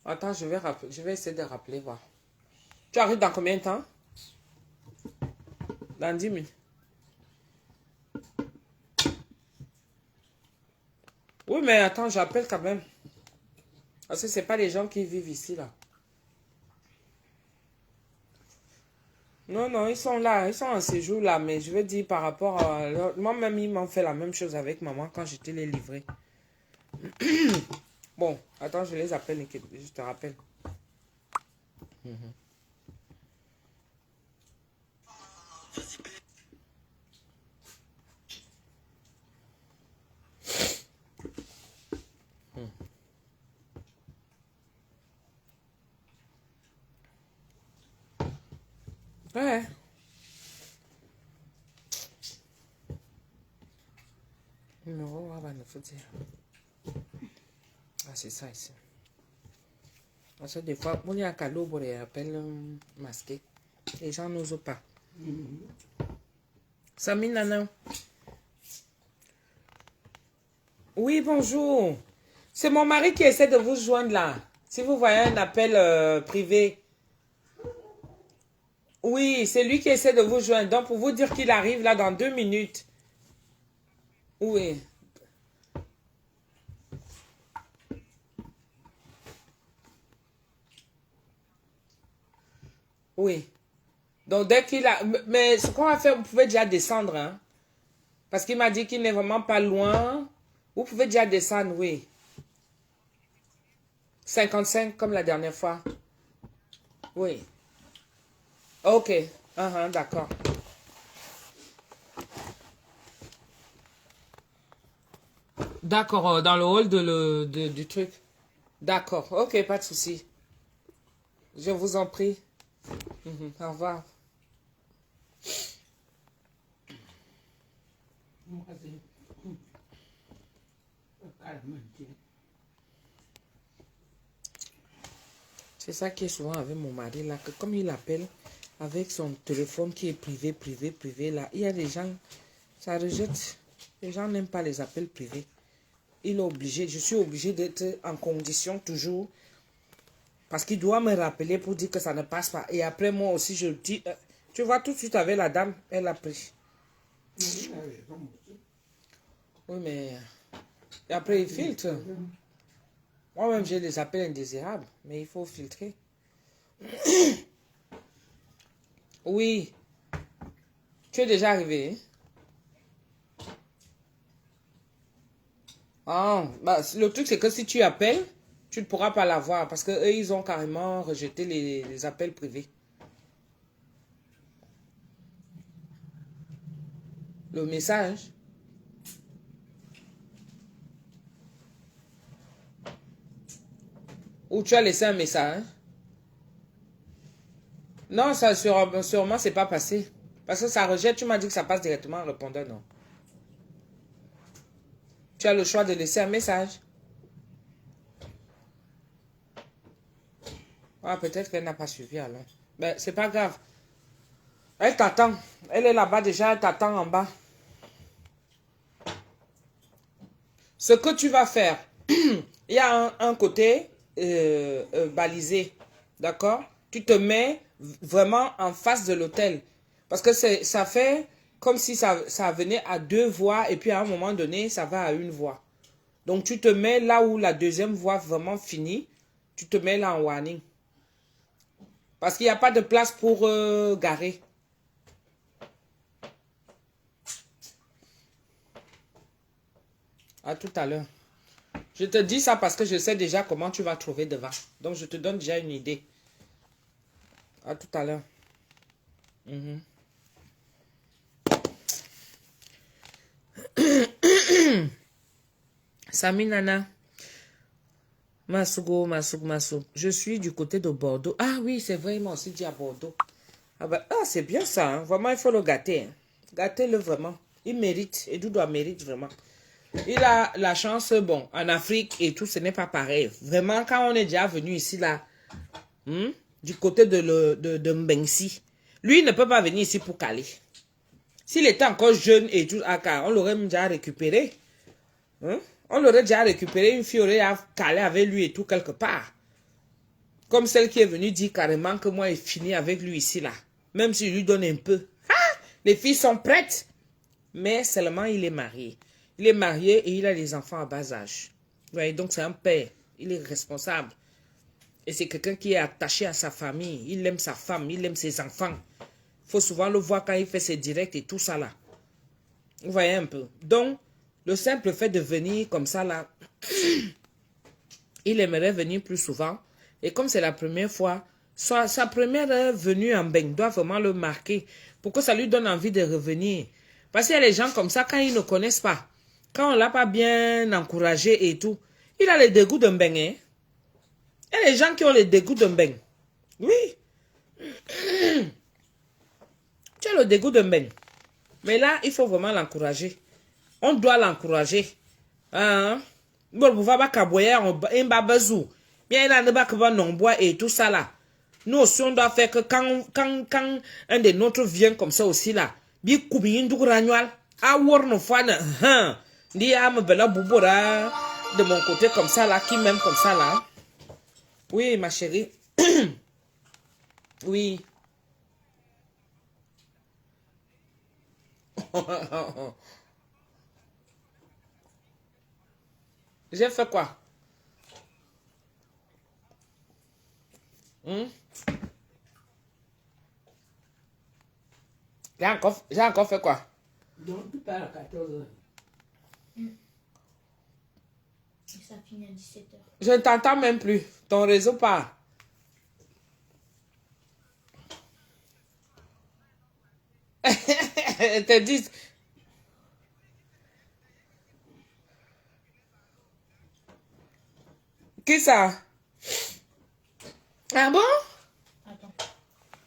Attends, je vais essayer de rappeler, voir. Tu arrives dans combien de temps? Dans 10 minutes. Oui, mais attends, j'appelle quand même. Parce que c'est pas les gens qui vivent ici, là. Non, ils sont là, ils sont en séjour, là, mais je veux dire par rapport à... Moi-même, ils m'ont fait la même chose avec maman quand j'étais les livrés. Bon, attends, je les appelle, je te rappelle. Ouais. Numéro, ah bah, il faut dire. Ah, c'est ça ici. Parce que des fois, on y a un cadeau pour les appels masqués. Les gens n'osent pas. Samy Nana. Oui, bonjour. C'est mon mari qui essaie de vous joindre là. Si vous voyez un appel privé. Oui, c'est lui qui essaie de vous joindre. Donc, pour vous dire qu'il arrive là dans 2 minutes. Oui. Oui. Donc, dès qu'il a... Mais ce qu'on va faire, vous pouvez déjà descendre. Hein? Parce qu'il m'a dit qu'il n'est vraiment pas loin. Vous pouvez déjà descendre, oui. 55 comme la dernière fois. Oui. Ok. D'accord. D'accord, dans le hall du truc. D'accord, ok, pas de souci. Je vous en prie. Au revoir. C'est ça qui est souvent avec mon mari là, que comme il appelle avec son téléphone qui est privé là, il y a des gens, ça rejette. Les gens n'aiment pas les appels privés. il est obligé, je suis obligée d'être en condition toujours. Parce qu'il doit me rappeler pour dire que ça ne passe pas. Et après, moi aussi, je dis... tu vois, tout de suite avec la dame, elle a pris. Oui, mais... Et après, il filtre. Moi-même, j'ai des appels indésirables. Mais il faut filtrer. Oui. Tu es déjà arrivé. Ah, bah, le truc, c'est que si tu appelles, tu ne pourras pas l'avoir. Parce qu'eux, ils ont carrément rejeté les appels privés. Le message. Ou tu as laissé un message. Non, ça sûrement c'est pas passé. Parce que ça rejette, tu m'as dit que ça passe directement en répondant, non. Tu as le choix de laisser un message. Ah, peut-être qu'elle n'a pas suivi alors. Mais c'est pas grave. Elle t'attend. Elle est là-bas déjà, elle t'attend en bas. Ce que tu vas faire, il y a un côté balisé. D'accord? Tu te mets vraiment en face de l'hôtel. Parce que ça fait comme si ça venait à 2 voies et puis à un moment donné, ça va à 1 voie. Donc, tu te mets là où la deuxième voie vraiment finit. Tu te mets là en warning. Parce qu'il n'y a pas de place pour garer. À tout à l'heure. Je te dis ça parce que je sais déjà comment tu vas trouver devant. Donc, je te donne déjà une idée. À tout à l'heure. Sami Nana. Masugo. Je suis du côté de Bordeaux. Ah oui, c'est vrai, il m'a aussi dit à Bordeaux. Ah, bah, c'est bien ça. Hein. Vraiment, il faut le gâter. Hein. Gâtez-le vraiment. Il mérite. Et Doudou mérite vraiment. Il a la chance, bon, en Afrique et tout, ce n'est pas pareil. Vraiment, quand on est déjà venu ici, là, du côté de Mbengsi, lui, il ne peut pas venir ici pour caler. S'il était encore jeune et tout, on l'aurait déjà récupéré. Hein? On l'aurait déjà récupéré, une fille aurait calé avec lui et tout quelque part. Comme celle qui est venue dire carrément que moi, il finit avec lui ici, là. Même s'il lui donne un peu. Ah! Les filles sont prêtes. Mais seulement, il est marié. Il est marié et il a des enfants à bas âge. Vous voyez, donc c'est un père. Il est responsable. Et c'est quelqu'un qui est attaché à sa famille. Il aime sa femme, il aime ses enfants. Il faut souvent le voir quand il fait ses directs et tout ça là. Vous voyez un peu. Donc, le simple fait de venir comme ça là, il aimerait venir plus souvent. Et comme c'est la première fois, sa première venue en Beng doit vraiment le marquer pour que ça lui donne envie de revenir. Parce qu'il y a les gens comme ça, quand ils ne connaissent pas, quand on ne l'a pas bien encouragé et tout, il a les dégoûts d'un Beng. Hein? Il y a les gens qui ont les dégoûts d'un Beng. Oui. Tu as le dégoût d'un Beng. Mais là, il faut vraiment l'encourager. On doit l'encourager. Hein? Bon, vous va kaboyer en babazou. Bien, il a pas nombois et tout ça là. Nous aussi, on doit faire que quand un des nôtres vient comme ça aussi là, bi kubi indou ranual, a worno fan, hein, dit à me bella boubora de mon côté comme ça là, qui m'aime comme ça là. Oui, ma chérie. Oui. J'ai fait quoi? J'ai encore fait quoi? Donc, tu pars à 14h. Et ça finit à 17h. Je ne t'entends même plus. Ton réseau part. Te dis. Qui ça? Ah bon? Attends.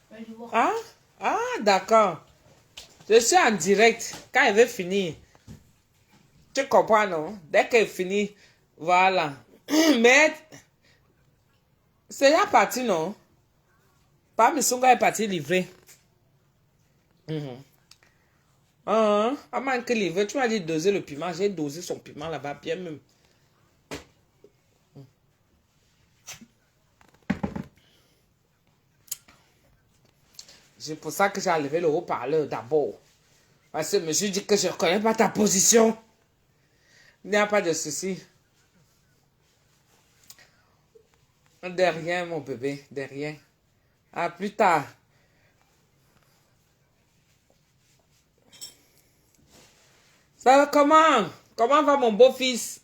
Je vais aller voir. Ah, d'accord. Je suis en direct. Quand elle veut finir. Tu comprends, non? Dès qu'elle finit, voilà. Mais, c'est la partie, non? Pas Missunga est parti livrer. Ah, à manquer livrer. Tu m'as dit doser le piment. J'ai dosé son piment là-bas, bien même. C'est pour ça que j'ai enlevé le haut-parleur d'abord. Parce que je me suis dit que je ne reconnais pas ta position. Il n'y a pas de souci. De rien, mon bébé, de rien. À plus tard. Ça va comment? Comment va mon beau-fils?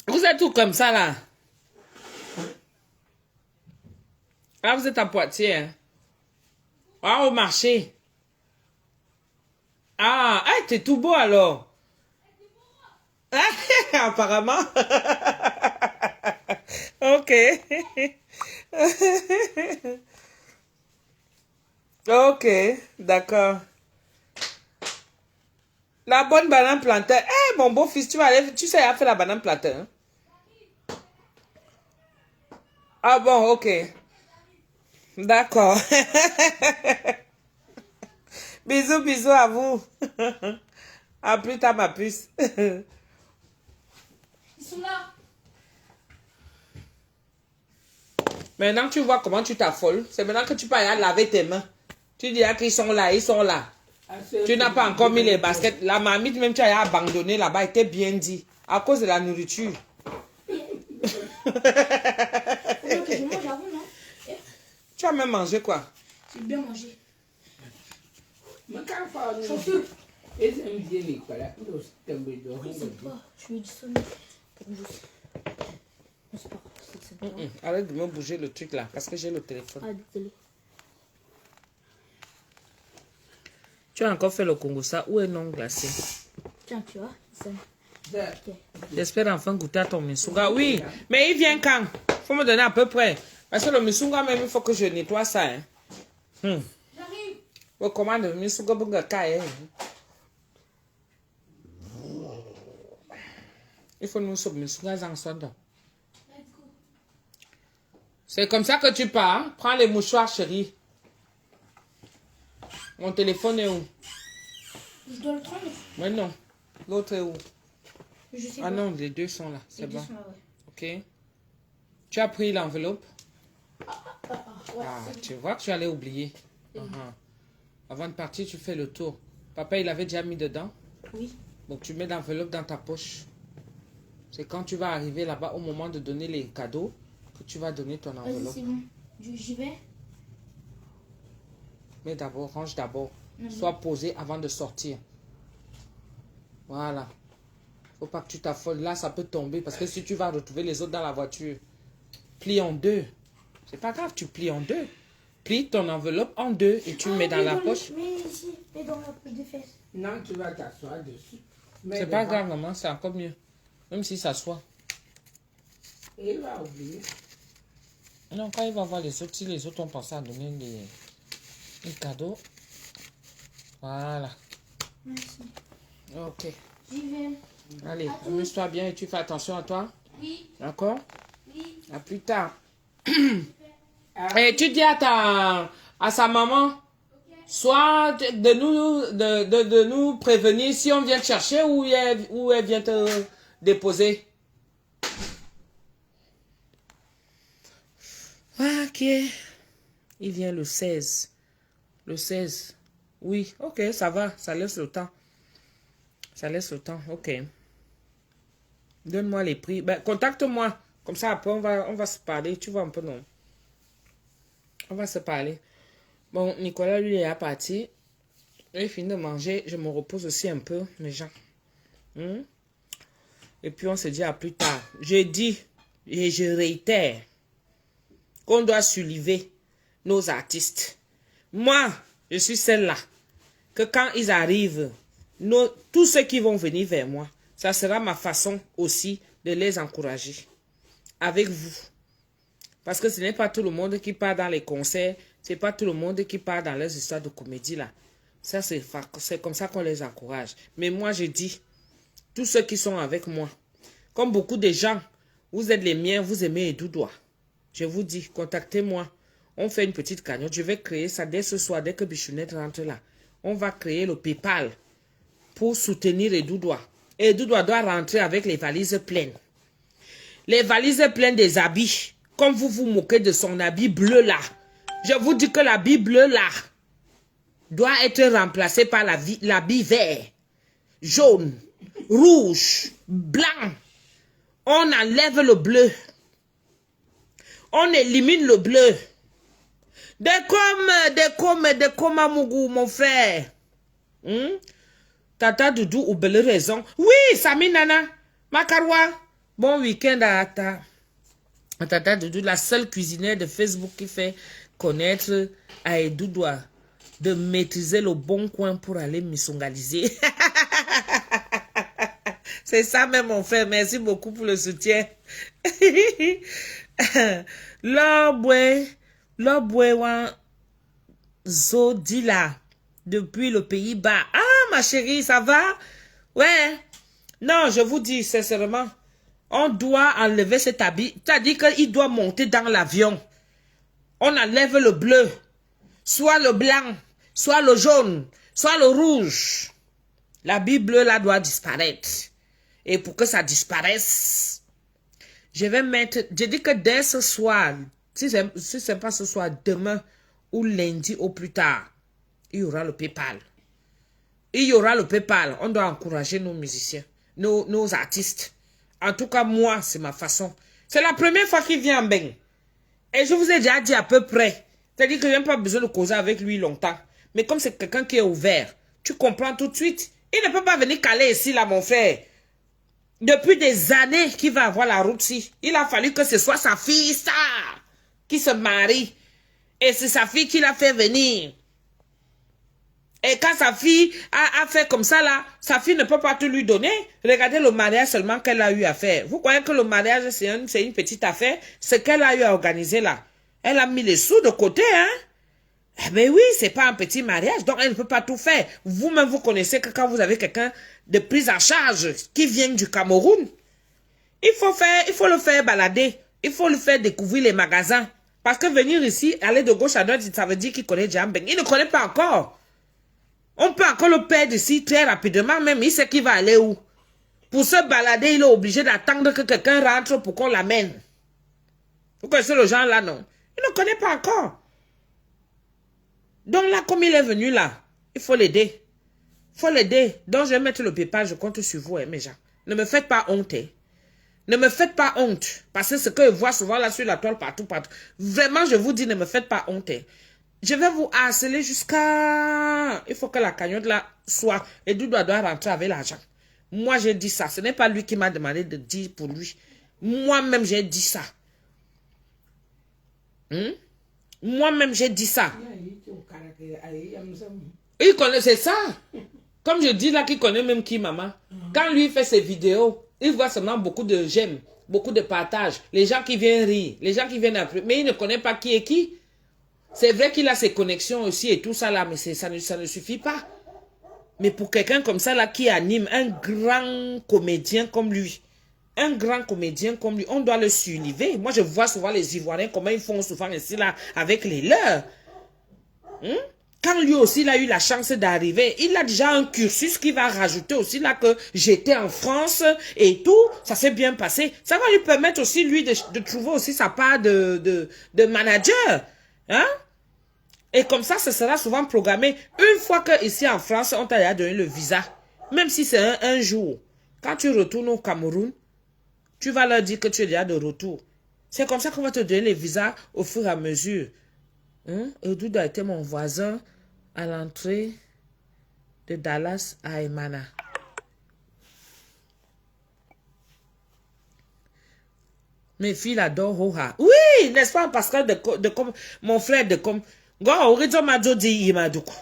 Vous êtes tout comme ça, là? Ah, vous êtes à Poitiers, hein? Ah, au marché. Ah, hey, t'es tout beau, alors. Apparemment. Ok. Ok, d'accord. La bonne banane plantain. Eh, mon beau-fils, tu vas aller, tu sais, il a fait la banane plantain. Hein? Ah bon, ok. D'accord. Bisous, bisous à vous. À plus tard, ma puce. Ils sont là. Maintenant, tu vois comment tu t'affoles. C'est maintenant que tu peux aller laver tes mains. Tu dis qu'ils sont là, ils sont là. Tu n'as pas encore mis les baskets. La marmite, même tu as abandonné là-bas, était bien dit. À cause de la nourriture. Faut que je mange avant, non? Tu as même mangé quoi? J'ai bien mangé. Mais quand faut nous- Chanceux. Et c'est un vieux Nicolas, nous sommes tombés dehors. Ils sont pas. Je lui ai dit sonner. C'est pas c'est pas grave. Arrête de me bouger le truc là, parce que j'ai le téléphone. Ah, désolé. Tu as encore fait le Congo ça ou un non glacé? Tiens, tu vois, ils sont. Ça, J'espère enfin goûter à ton misunga. Oui, mais il vient quand? Faut me donner à peu près. Parce que le misunga même, il faut que je nettoie ça. Hein. J'arrive. Oh, comment le misunga bunga kai, hein? Il faut nous sauver misunga en sonde. C'est comme ça que tu pars. Hein? Prends les mouchoirs, chérie. Mon téléphone est où? Je dois le prendre. Mais non. L'autre est où? Je sais Ah pas. non, les deux sont là. Les C'est deux bon. sont là, ouais. Ok. Tu as pris l'enveloppe? Ouais, Ah, c'est tu vois que tu allais oublier. Oui. Avant de partir, tu fais le tour. Papa, il avait déjà mis dedans. bon. Oui. Donc, tu mets l'enveloppe dans ta poche. C'est quand tu vas arriver là-bas, au moment de donner les cadeaux, que tu vas donner ton Vas-y, enveloppe. c'est bon. J'y vais. Mais d'abord, range d'abord. Mhm. Sois posé avant de sortir. Voilà. Faut pas que tu t'affoles. Là, ça peut tomber. Parce que si tu vas retrouver les autres dans la voiture, plie en deux. C'est pas grave, tu plies en deux. Plie ton enveloppe en deux et tu mets dans la poche. Mets ici, mets dans la poche des fesses. non, tu vas t'asseoir dessus. Mais C'est pas devant, grave, maman, c'est encore mieux. Même si ça soit. Il va oublier. Non, quand il va voir les autres, si les autres ont pensé à donner les cadeaux. Voilà. Merci. Ok. J'y vais. Allez, À tous. amuse-toi bien et tu fais attention à toi. Oui, D'accord? oui. À plus tard. Ah, Et tu dis à sa maman, soit de nous prévenir si on vient te chercher ou elle vient te déposer. Ok. Il vient le 16. Le 16. Oui, ok, ça va. Ça laisse le temps. Ça laisse le temps, ok. Donne-moi les prix. Ben, contacte-moi. Comme ça, après, on va se parler. Tu vois un peu, non? On va se parler. Bon, Nicolas, lui, il est parti. Il finit de manger. Je me repose aussi un peu, mes gens. Et puis, on se dit à plus tard. Je dis, et je réitère, qu'on doit soulever nos artistes. Moi, je suis celle-là. Que quand ils arrivent, tous ceux qui vont venir vers moi, ça sera ma façon aussi de les encourager. Avec vous. Parce que ce n'est pas tout le monde qui part dans les concerts. Ce n'est pas tout le monde qui part dans les histoires de comédie là. Ça, c'est comme ça qu'on les encourage. Mais moi, je dis, tous ceux qui sont avec moi, comme beaucoup de gens, vous êtes les miens, vous aimez Edoudoua. Je vous dis, contactez-moi. On fait une petite cagnotte. Je vais créer ça dès ce soir, dès que Bichounette rentre là. On va créer le PayPal pour soutenir Edoudoua. Edoudoua doit rentrer avec les valises pleines. Les valises pleines des habits. Comme vous vous moquez de son habit bleu là. Je vous dis que la Bible là doit être remplacée par l'habit vert, jaune, rouge, blanc. On enlève le bleu. On élimine le bleu. De comme Amougou, mon frère. Tata Doudou ou belle raison. Oui, Sami Nana. Makarwa. Bon week-end à Tata Doudou, la seule cuisinière de Facebook qui fait connaître à Edoudoua de maîtriser le bon coin pour aller misongaliser. C'est ça même, mon frère. Merci beaucoup pour le soutien. L'obwe Zodila depuis le Pays-Bas. Ah, ma chérie, ça va? Ouais. Non, je vous dis sincèrement, on doit enlever cet habit. C'est-à-dire qu'il doit monter dans l'avion. On enlève le bleu, soit le blanc, soit le jaune, soit le rouge. L'habit bleu là doit disparaître. Et pour que ça disparaisse, je vais mettre, je dis que dès ce soir, si ce n'est pas ce soir, demain ou lundi au plus tard, il y aura le PayPal. Il y aura le PayPal. On doit encourager nos musiciens, nos artistes. En tout cas, moi, c'est ma façon. C'est la première fois qu'il vient en Beng. Et je vous ai déjà dit à peu près. C'est-à-dire que je n'ai pas besoin de causer avec lui longtemps. Mais comme c'est quelqu'un qui est ouvert, tu comprends tout de suite. Il ne peut pas venir caler ici, là, mon frère. Depuis des années qu'il va avoir la route-ci. Il a fallu que ce soit sa fille, ça, qui se marie. Et c'est sa fille qui l'a fait venir. Et quand sa fille a fait comme ça, là, sa fille ne peut pas tout lui donner. Regardez le mariage seulement qu'elle a eu à faire. Vous croyez que le mariage, c'est une petite affaire? Ce qu'elle a eu à organiser, là. Elle a mis les sous de côté, hein? Eh bien oui, c'est pas un petit mariage, donc elle ne peut pas tout faire. Vous-même, vous connaissez que quand vous avez quelqu'un de prise en charge qui vient du Cameroun, il faut le faire balader. Il faut le faire découvrir les magasins. Parce que venir ici, aller de gauche à droite, ça veut dire qu'il connaît Djambeng. Il ne connaît pas encore. On peut encore le perdre ici très rapidement, même il sait qu'il va aller où. Pour se balader, il est obligé d'attendre que quelqu'un rentre pour qu'on l'amène. Vous connaissez le genre là, non? Il ne connaît pas encore. Donc là, comme il est venu là, il faut l'aider. Il faut l'aider. Donc je vais mettre le PayPal, je compte sur vous, hein, mes gens. Ne me faites pas honte. Hein. Ne me faites pas honte. Parce que ce que je vois souvent là sur la toile, partout. Vraiment, je vous dis, ne me faites pas honte. Hein. Je vais vous harceler jusqu'à... Il faut que la cagnotte là soit... Et Doudou doit rentrer avec l'argent. Moi, j'ai dit ça. Ce n'est pas lui qui m'a demandé de dire pour lui. Moi-même, j'ai dit ça. Moi-même, j'ai dit ça. Il connaît, c'est ça. Comme je dis là, qu'il connaît même qui, maman. Quand lui fait ses vidéos, il voit seulement beaucoup de j'aime, beaucoup de partages. Les gens qui viennent rire, les gens qui viennent après. Mais il ne connaît pas qui est qui. C'est vrai qu'il a ses connexions aussi et tout ça là, mais ça ne suffit pas. Mais pour quelqu'un comme ça là, qui anime un grand comédien comme lui, on doit le suivre. Moi, je vois souvent les Ivoiriens, comment ils font souvent ici là, avec les leurs. Quand lui aussi, il a eu la chance d'arriver, il a déjà un cursus qui va rajouter aussi là que j'étais en France et tout, ça s'est bien passé. Ça va lui permettre aussi, lui, de trouver aussi sa part de manager. Hein? Et comme ça, ce sera souvent programmé. Une fois que ici en France, on t'a déjà donné le visa, même si c'est un jour, quand tu retournes au Cameroun, tu vas leur dire que tu es déjà de retour. C'est comme ça qu'on va te donner les visas au fur et à mesure. Doudou a été mon voisin à l'entrée de Dallas à Emana. Mes filles adorent Hoha. Oui, n'est-ce pas, Pascal de comme mon frère de comme. Go, Orizo Majo dit Imadouko.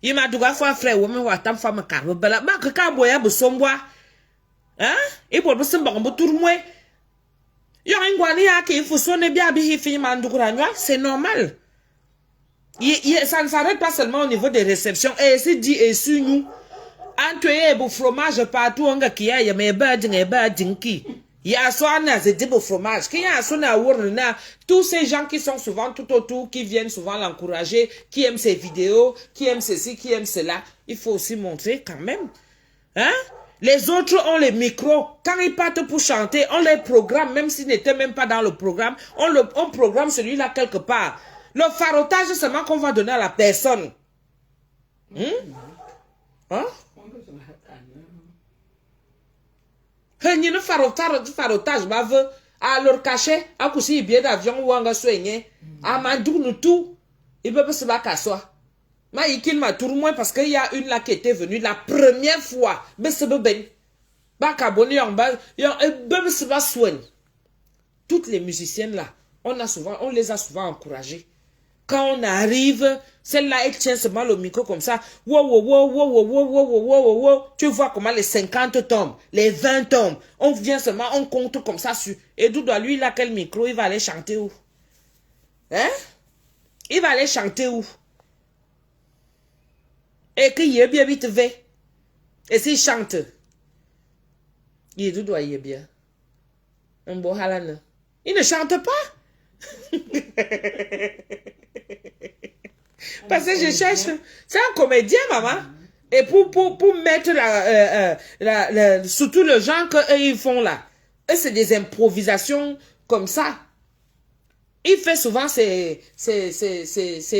Imadouko a fait un frère, woman, ou à ta femme, car le bel abac, car boya, besombois. Hein? Et pour le symbole, on tourne moins. Yon Guania qui faut sonner bien, c'est normal. Ça ne s'arrête pas seulement au niveau des réceptions. Et c'est dit, et sur nous, entre beau fromage partout, on a qui a, mais dinky. Il y a soit un beau fromage, qui a son awarna. Tous ces gens qui sont souvent tout autour, qui viennent souvent l'encourager, qui aiment ses vidéos, qui aiment ceci, qui aiment cela. Il faut aussi montrer quand même. Hein? Les autres ont les micros. Quand ils partent pour chanter, on les programme, même s'ils n'étaient même pas dans le programme. On programme celui-là quelque part. Le farotage seulement qu'on va donner à la personne. Hein? Le farotage, ma veut, à leur cacher, à coucher bien d'avion ou à soigner, à mandou nous tout, il peut pas se battre à soi. Ma il m'a tout moins parce qu'il y a une là qui était venue la première fois. Mais c'est ben. Bah, cabonné en bas, il y a un se va soigner. Toutes les musiciennes là, on les a souvent encouragées. Quand on arrive, celle-là, elle tient seulement le micro comme ça. Wow, wow, wow, wow, wow, wow, wow, wow, wow, wow. Tu vois comment les 50 tombent, les 20 tombent. On vient seulement, on compte comme ça sur. Et d'où doit lui, il a quel micro, il va aller chanter où? Hein? Il va aller chanter où? Et qu'il y ait bien vite fait. Et s'il chante, il doit y bien. Un beau halane. Il ne chante pas. Parce que je cherche. C'est un comédien, maman. Et pour mettre surtout le genre qu'ils font là. Et c'est des improvisations comme ça. Il fait souvent ces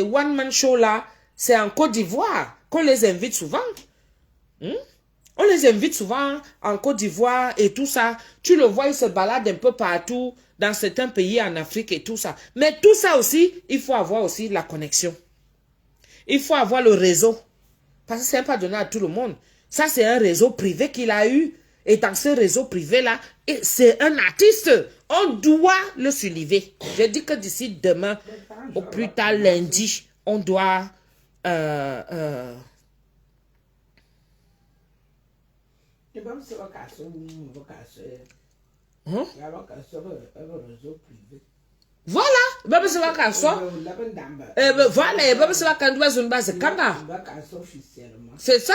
one-man show là. C'est en Côte d'Ivoire qu'on les invite souvent. On les invite souvent en Côte d'Ivoire et tout ça. Tu le vois, ils se baladent un peu partout dans certains pays en Afrique et tout ça. Mais tout ça aussi, il faut avoir aussi la connexion. Il faut avoir le réseau. Parce que ce n'est pas donné à tout le monde. Ça, c'est un réseau privé qu'il a eu. Et dans ce réseau privé-là, c'est un artiste. On doit le suivre. Je dis que d'ici demain, au plus tard lundi, on doit... Voilà, c'est ça.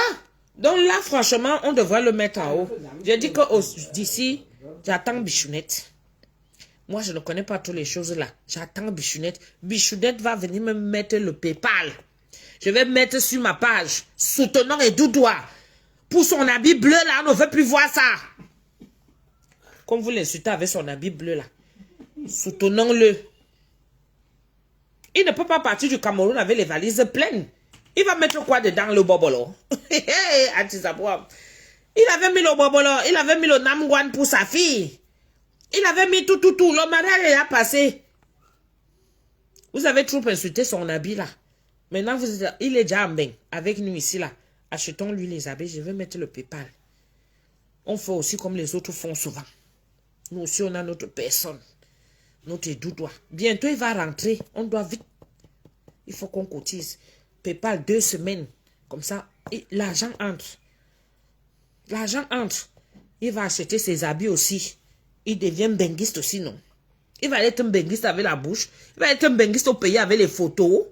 Donc là, franchement, on devrait le mettre en haut. J'ai dit que d'ici, j'attends Bichounette. Moi, je ne connais pas toutes les choses là. J'attends Bichounette. Bichounette va venir me mettre le PayPal. Je vais mettre sur ma page, soutenant et doudoua. Pour son habit bleu là, on ne veut plus voir ça. Comme vous l'insultez avec son habit bleu là. Soutenons-le. Il ne peut pas partir du Cameroun avec les valises pleines. Il va mettre quoi dedans, le bobolo? Il avait mis le bobolo, il avait mis le namgwan pour sa fille. Il avait mis tout. Le mariage est passé. Vous avez trop insulté son habit là. Maintenant, il est déjà en bain avec nous ici là. Achetons-lui les habits, je vais mettre le PayPal. On fait aussi comme les autres font souvent. Nous aussi, on a notre personne. Notre doudois. Bientôt, il va rentrer. On doit vite. Il faut qu'on cotise. PayPal 2 semaines. Comme ça, l'argent entre. L'argent entre. Il va acheter ses habits aussi. Il devient benguiste aussi, non? Il va être un benguiste avec la bouche. Il va être un benguiste au pays avec les photos.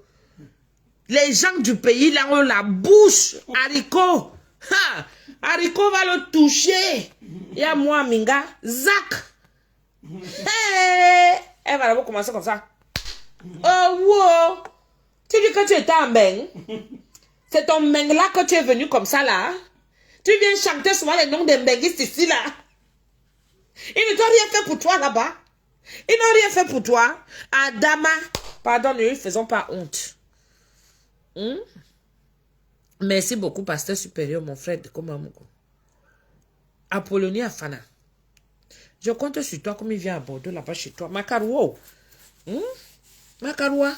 Les gens du pays, là, ont la bouche. Haricot. Haricot va le toucher. Il y a moi, Minga. Zach. Hey. Elle va d'abord commencer comme ça. Oh, wow. Tu dis que tu étais en beng. C'est ton beng là que tu es venu comme ça, là. Tu viens chanter souvent les noms des benguistes ici, là. Ils ne t'ont rien fait pour toi, là-bas. Ils n'ont rien fait pour toi. Adama. Pardon, ne lui faisons pas honte. Merci beaucoup, pasteur supérieur, mon frère de Komamoko. Apollonie Afana. Je compte sur toi comme il vient à Bordeaux, là-bas chez toi. Makaroua. Makaroua.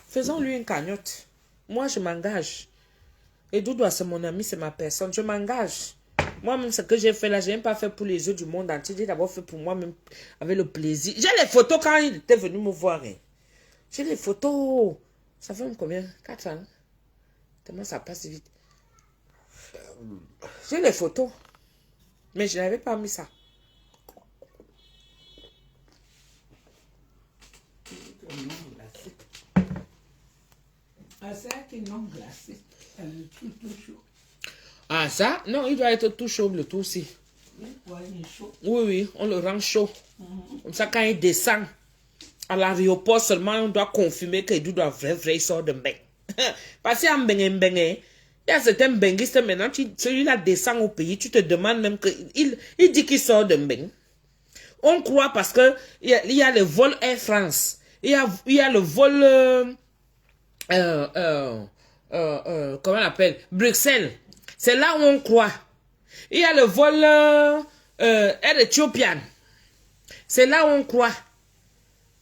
Faisons-lui une cagnotte. Moi, je m'engage. Et Doudou, c'est mon ami, c'est ma personne. Je m'engage. Moi-même, ce que j'ai fait là, je n'ai pas fait pour les yeux du monde entier. J'ai d'abord fait pour moi-même avec le plaisir. J'ai les photos quand il était venu me voir. J'ai les photos. Ça fait combien? 4 ans. Tellement ça passe vite. J'ai les photos. Mais je n'avais pas mis ça. Ah, ça? Non, il doit être tout chaud, le tout aussi. Oui, on le rend chaud. Comme ça, quand il descend à l'aéroport seulement, on doit confirmer qu'il doit vrai, il sort de Mbeng. Parce qu'il y a Mbeng, il y a certains benguistes maintenant, celui-là descend au pays, tu te demandes même qu'il dit qu'il sort de Mbeng. On croit parce que il y a le vol Air France. il y a le vol, comment on appelle, Bruxelles. C'est là où on croit. Il y a le vol Air Ethiopian. C'est là où on croit.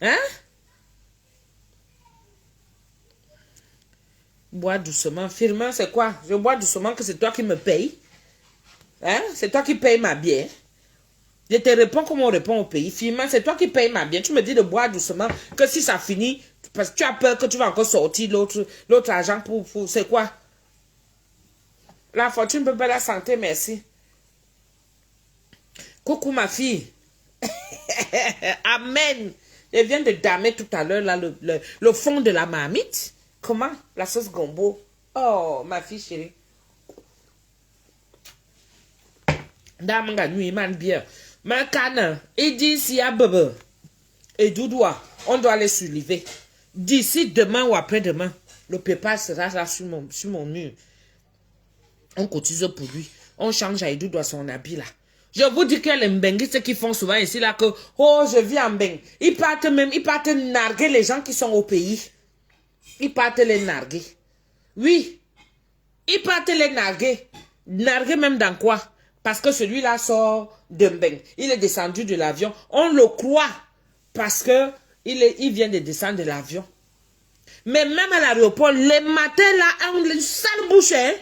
Hein? Bois doucement. Firmin, c'est quoi? Je bois doucement que c'est toi qui me payes. Hein? C'est toi qui payes ma bière. Je te réponds comme on répond au pays. Firmin, c'est toi qui payes ma bière. Tu me dis de boire doucement que si ça finit, parce que tu as peur que tu vas encore sortir l'autre argent pour c'est quoi? La fortune ne peut pas la santé, merci. Coucou ma fille. Amen. Je viens de damer tout à l'heure là le fond de la marmite. Comment? La sauce gombo. Oh, ma fille chérie. Dame ga nuit man bien. Ma canne, il dit s'il y a bebe et doudoua, on doit les soulever. D'ici demain ou après-demain, le PayPal sera là sur mon mur. On cotise pour lui. On change à Edoudoua son habit là. Je vous dis que les mbenguistes qui font souvent ici là que, oh, je vis en Mbeng. Ils partent narguer les gens qui sont au pays. Ils partent les narguer. Oui. Ils partent les narguer. Narguer même dans quoi? Parce que celui-là sort de Mbeng. Il est descendu de l'avion. On le croit. Parce que il vient de descendre de l'avion. Mais même à l'aéroport, les matins là, ont une sale bouche, hein?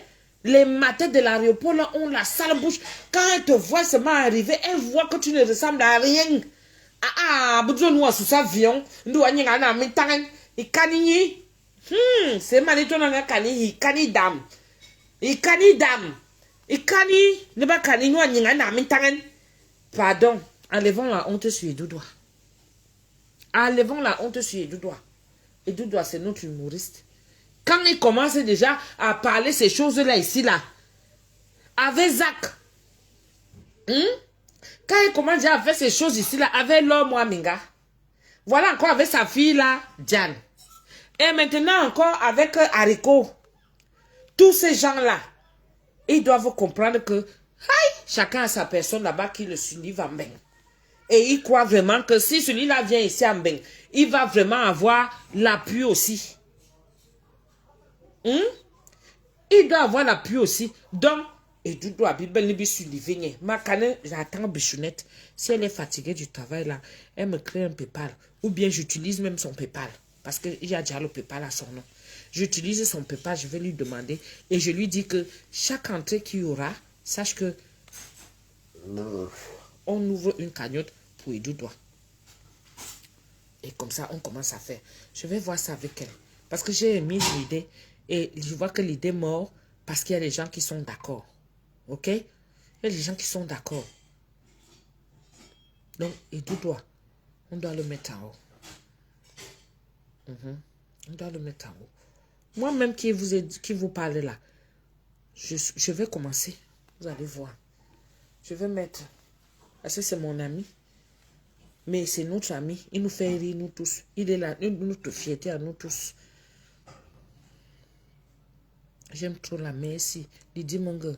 Les matins de l'aéroport là, ont la sale bouche. Quand elles te voient seulement arriver, elles voient que tu ne ressembles à rien. Boudzo nous sous avion, nous on y a un mitan, il canini. C'est manito na cani, il cani dame. Il cani dame. Il cani, ne pas cani nous on y a un mitan. Pardon, enlevons la honte sur les deux doigts. Enlevons la honte sur les deux doigts. Et deux doigts, c'est notre humoriste. Quand il commence déjà à parler ces choses-là ici, là, avec Zach, quand il commence déjà à faire ces choses ici, là, avec l'homme Minga, voilà encore avec sa fille, là, Diane. Et maintenant encore avec Haricot. Tous ces gens-là, ils doivent comprendre que chacun a sa personne là-bas qui le suit en Mbeng. Et ils croient vraiment que si celui-là vient ici en Mbeng, il va vraiment avoir l'appui aussi. Il doit avoir l'appui aussi. Donc, et tu dois bien suivre. Ma canne, j'attends Bichounette. Si elle est fatiguée du travail là, elle me crée un PayPal. Ou bien j'utilise même son PayPal. Parce qu'il y a déjà le PayPal à son nom. J'utilise son PayPal, je vais lui demander. Et je lui dis que chaque entrée qu'il y aura, sache que on ouvre une cagnotte pour Edoudoua. Et comme ça, on commence à faire. Je vais voir ça avec elle. Parce que j'ai mis l'idée. Et je vois que l'idée mord parce qu'il y a des gens qui sont d'accord. Ok? Il y a des gens qui sont d'accord. Donc, Edoudoua, on doit le mettre en haut. On doit le mettre en haut. Moi-même qui vous parle là, je vais commencer. Vous allez voir. Je vais mettre. Parce que c'est mon ami. Mais c'est notre ami. Il nous fait rire, nous tous. Il est là, notre fierté à nous tous. J'aime trop la mer ici. Lydie, mon gars,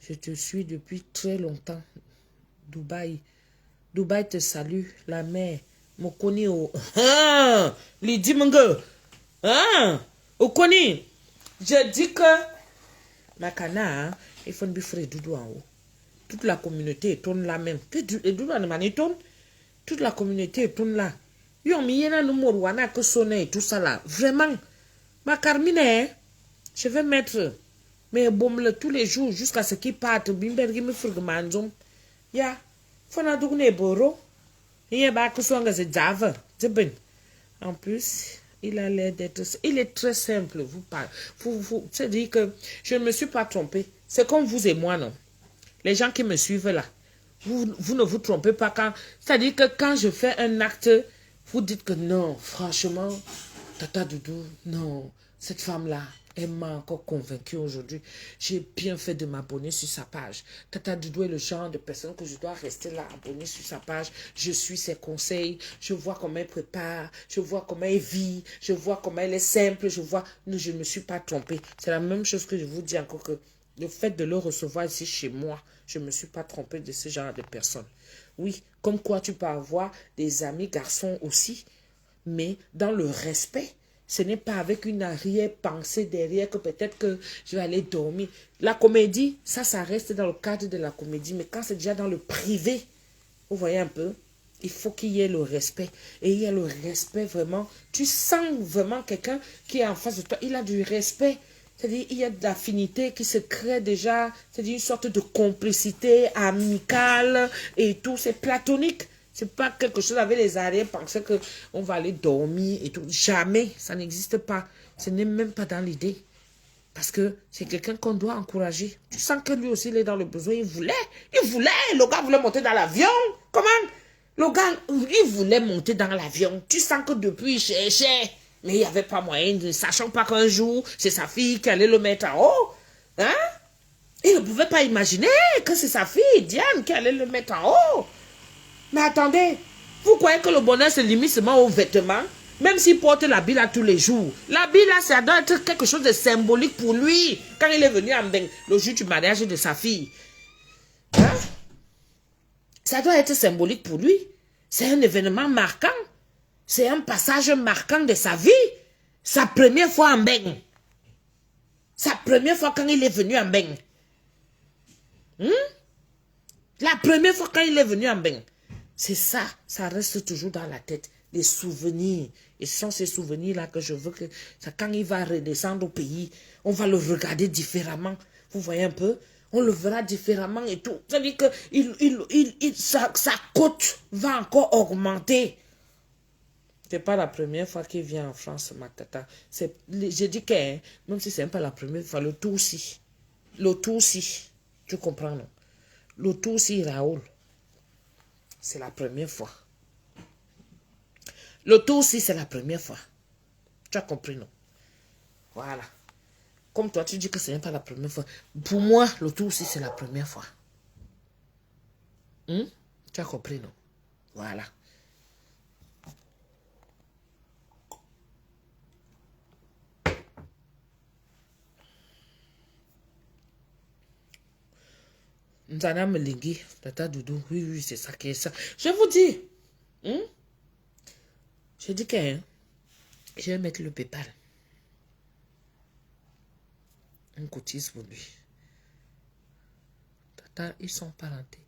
je te suis depuis très longtemps. Dubaï. Dubaï te salue. La mer. Mokoni au. Lydie, mon gars. Okoni. Je dis que. Makana, il faut une bifre Doudou en haut. Toute la communauté tourne là même. Doudou en mani tourne. Toute la communauté tourne là. Yo, mi yena no morwana que sonne et tout ça là. Vraiment. Ma Carmine, je vais mettre mes bombes tous les jours jusqu'à ce qu'ils partent. Bimbergi me frugmanzom. Ya. Fona dougne boro. Il ba que songa ze java. Zeben. En plus, il a l'air d'être. Il est très simple. Vous parlez. C'est-à-dire que je ne me suis pas trompée. C'est comme vous et moi, non? Les gens qui me suivent là. Vous ne vous trompez pas quand. C'est-à-dire que quand je fais un acte, vous dites que non, franchement, Tata Doudou, non, cette femme-là, elle m'a encore convaincue aujourd'hui. J'ai bien fait de m'abonner sur sa page. Tata Doudou est le genre de personne que je dois rester là, abonnée sur sa page. Je suis ses conseils. Je vois comment elle prépare. Je vois comment elle vit. Je vois comment elle est simple. Je vois. Non, je ne me suis pas trompée. C'est la même chose que je vous dis encore que le fait de le recevoir ici chez moi, je ne me suis pas trompée de ce genre de personnes. Oui, comme quoi tu peux avoir des amis garçons aussi. mais dans le respect. Ce n'est pas avec une arrière-pensée derrière que peut-être que je vais aller dormir. La comédie, ça reste dans le cadre de la comédie. Mais quand c'est déjà dans le privé, vous voyez un peu, il faut qu'il y ait le respect. Et il y a le respect vraiment. Tu sens vraiment quelqu'un qui est en face de toi. Il a du respect. C'est-à-dire, il y a de l'affinité qui se crée déjà. C'est-à-dire une sorte de complicité amicale et tout. C'est platonique. C'est pas quelque chose avec les arrière-pensées qu'on va aller dormir et tout. Jamais. Ça n'existe pas. Ce n'est même pas dans l'idée. Parce que c'est quelqu'un qu'on doit encourager. Tu sens que lui aussi, il est dans le besoin. Il voulait. Le gars voulait monter dans l'avion. Comment? Le gars, il voulait monter dans l'avion. Tu sens que depuis, il cherchait. Mais il n'y avait pas moyen, ne sachant pas qu'un jour, c'est sa fille qui allait le mettre en haut. Hein? Il ne pouvait pas imaginer que c'est sa fille, Diane, qui allait le mettre en haut. Mais attendez, vous croyez que le bonheur se limite seulement aux vêtements? Même s'il porte l'habit là tous les jours. L'habit là, ça doit être quelque chose de symbolique pour lui. Quand il est venu en Beng, le jour du mariage de sa fille. Hein? Ça doit être symbolique pour lui. C'est un événement marquant. C'est un passage marquant de sa vie. Sa première fois en Beng. Sa première fois quand il est venu en Beng. La première fois quand il est venu en Beng. C'est ça, ça reste toujours dans la tête. Les souvenirs. Et ce sont ces souvenirs-là que je veux que, quand il va redescendre au pays, on va le regarder différemment. Vous voyez un peu? On le verra différemment et tout. C'est-à-dire que sa cote va encore augmenter. C'est pas la première fois qu'il vient en France, ma tata. J'ai dit que, même si c'est même pas la première fois, le tout aussi. Le tout aussi. Tu comprends, non? Le tout aussi, Raoul. C'est la première fois. Le tout aussi, c'est la première fois. Tu as compris, non? Voilà. Comme toi, tu dis que ce n'est pas la première fois. Pour moi, le tout aussi, c'est la première fois. Tu as compris, non? Voilà. Nzana Melingi, Tata Doudou, oui, c'est ça qui est ça. Je vous dis, je dis que je vais mettre le PayPal. On cotise pour lui. Tata, ils sont parentés.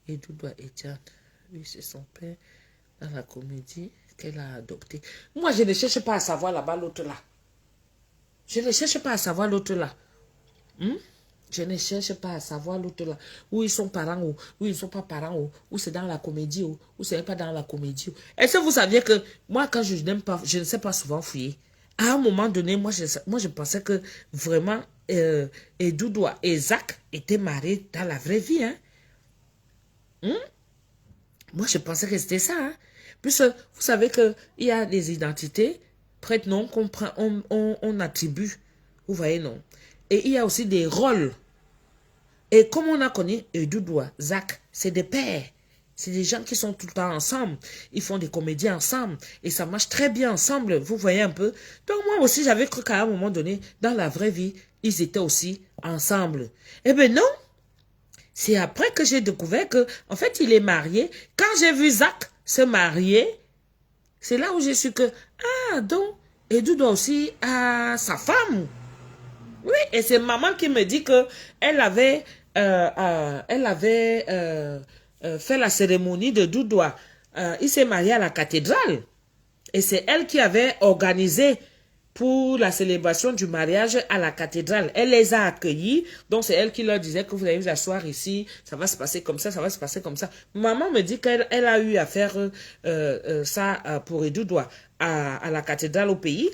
Et Doudou et Diane, oui, c'est son père dans la comédie qu'elle a adoptée. Moi, je ne cherche pas à savoir là-bas l'autre là. Je ne cherche pas à savoir l'autre là. Je ne cherche pas à savoir l'autre là. Où ils sont parents, où ils ne sont pas parents, où c'est dans la comédie, où c'est pas dans la comédie. Est-ce que vous saviez que moi, quand je n'aime pas, je ne sais pas souvent fouiller. À un moment donné, moi, je pensais que vraiment, Doudou et Zach étaient mariés dans la vraie vie. Moi, je pensais que c'était ça. Puisque vous savez qu'il y a des identités, prête-nom, qu'on on attribue. Vous voyez, non? Et il y a aussi des rôles. Et comme on a connu Doudou, Zach, c'est des pères. C'est des gens qui sont tout le temps ensemble. Ils font des comédies ensemble. Et ça marche très bien ensemble. Vous voyez un peu. Donc moi aussi, j'avais cru qu'à un moment donné, dans la vraie vie, ils étaient aussi ensemble. Eh bien non. C'est après que j'ai découvert que, en fait, il est marié. Quand j'ai vu Zach se marier, c'est là où j'ai su que, donc, Doudou aussi a sa femme. Oui, et c'est maman qui me dit que elle avait fait la cérémonie de Doudou. Il s'est marié à la cathédrale. Et c'est elle qui avait organisé pour la célébration du mariage à la cathédrale. Elle les a accueillis. Donc, c'est elle qui leur disait que vous allez vous asseoir ici. Ça va se passer comme ça, ça va se passer comme ça. Maman me dit qu'elle a eu à faire ça pour Doudou à la cathédrale au pays.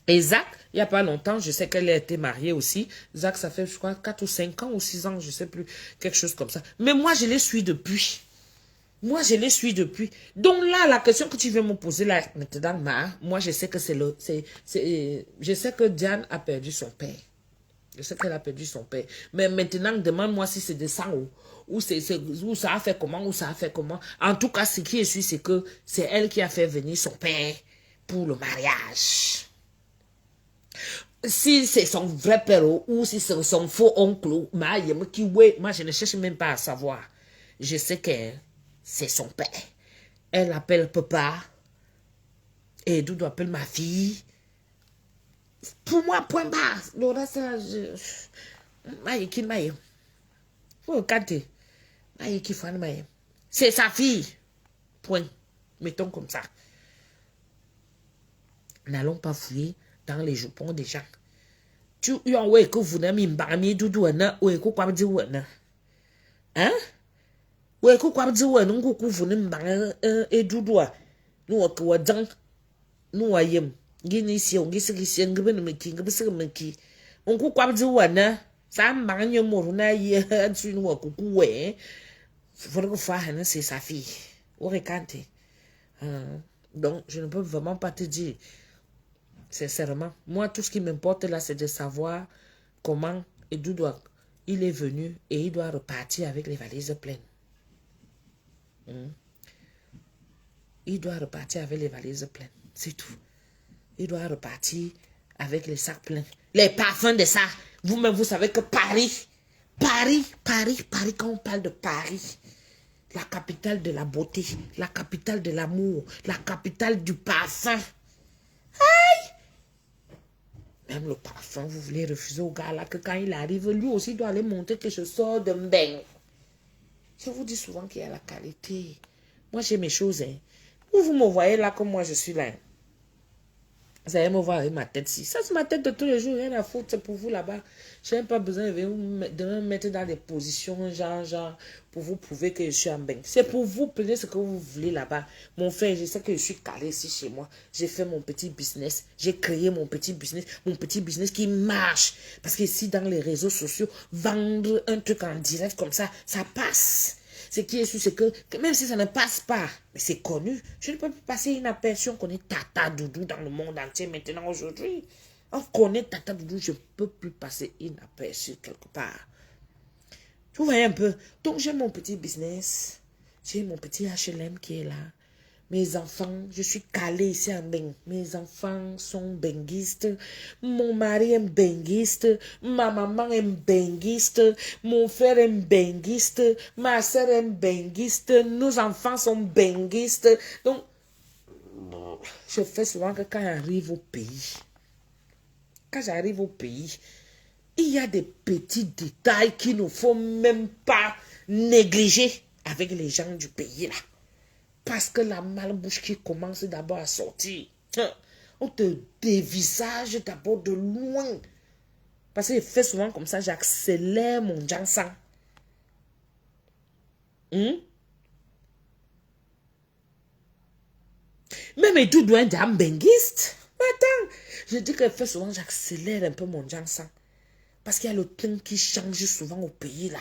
Et Zach, il n'y a pas longtemps, je sais qu'elle a été mariée aussi. Zach, ça fait, je crois, 4 ou 5 ans ou 6 ans, je ne sais plus, quelque chose comme ça. Mais moi, je les suis depuis. Moi, je les suis depuis. Donc là, la question que tu veux me poser là, maintenant, moi, je sais que je sais que Diane a perdu son père. Je sais qu'elle a perdu son père. Mais maintenant, demande-moi si c'est de sang ou ça a fait comment, ou ça a fait comment. En tout cas, ce qui est sûr, c'est que c'est elle qui a fait venir son père pour le mariage. Si c'est son vrai père ou si c'est son faux oncle, moi je ne cherche même pas à savoir. Je sais que c'est son père. Elle l'appelle papa. Et Doudou appelle ma fille. Pour moi, point barre. Le reste, là, je... C'est sa fille. Point. Mettons comme ça. N'allons pas fouiller dans les jupons des gens. Tu y as ouais que vous n'avez pas mis Doudou na ouais que quoi dire ouais na. Hein? Ouais que quoi dire ouais non que vous n'avez pas et Doudou nous que wa dans nous ayem. Gini si on gisi si ngbe no meki ngbe se meki. On ku kwa dire ouais na. Ça m'a nye mo na ye tu nous kuku ouais. Faut que faire c'est sa fille. Au recante. Donc je ne peux vraiment pas te dire. Sincèrement, moi, tout ce qui m'importe là, c'est de savoir comment et d'où il est venu et il doit repartir avec les valises pleines. Il doit repartir avec les valises pleines. C'est tout. Il doit repartir avec les sacs pleins. Les parfums de ça. Vous-même, vous savez que Paris, quand on parle de Paris, la capitale de la beauté, la capitale de l'amour, la capitale du parfum. Même le parfum, vous voulez refuser au gars là que quand il arrive, lui aussi il doit aller montrer que je sors de mbeng. Je vous dis souvent qu'il y a la qualité. Moi j'ai mes choses. Hein. Vous me voyez là comme moi je suis là. Vous allez me voir avec ma tête ici. Ça c'est ma tête de tous les jours, rien à foutre, c'est pour vous là-bas. Je n'ai pas besoin de me mettre dans des positions genre pour vous prouver que je suis en bain. C'est pour vous prenez ce que vous voulez là-bas. Mon frère, je sais que je suis calé ici chez moi. J'ai fait mon petit business. J'ai créé mon petit business qui marche. Parce que ici dans les réseaux sociaux, vendre un truc en direct comme ça, ça passe. Ce qui est sûr, c'est que même si ça ne passe pas, mais c'est connu, je ne peux plus passer inaperçu. On connaît Tata Doudou dans le monde entier maintenant aujourd'hui. On connaît Tata Doudou, je ne peux plus passer inaperçu quelque part. Vous voyez un peu. Donc j'ai mon petit business. J'ai mon petit HLM qui est là. Mes enfants, je suis calée ici en Beng. Mes enfants sont benguistes. Mon mari est benguiste. Ma maman est benguiste. Mon frère est benguiste. Ma soeur est benguiste. Nos enfants sont benguistes. Donc, je fais souvent que quand j'arrive au pays, il y a des petits détails qu'il ne faut même pas négliger avec les gens du pays là. Parce que la malbouche qui commence d'abord à sortir, on te dévisage d'abord de loin. Parce que je fais souvent comme ça, j'accélère mon jansan. Même tout doit être un benguiste. Attends, je dis que je fais souvent, j'accélère un peu mon jansan. Parce qu'il y a le temps qui change souvent au pays là.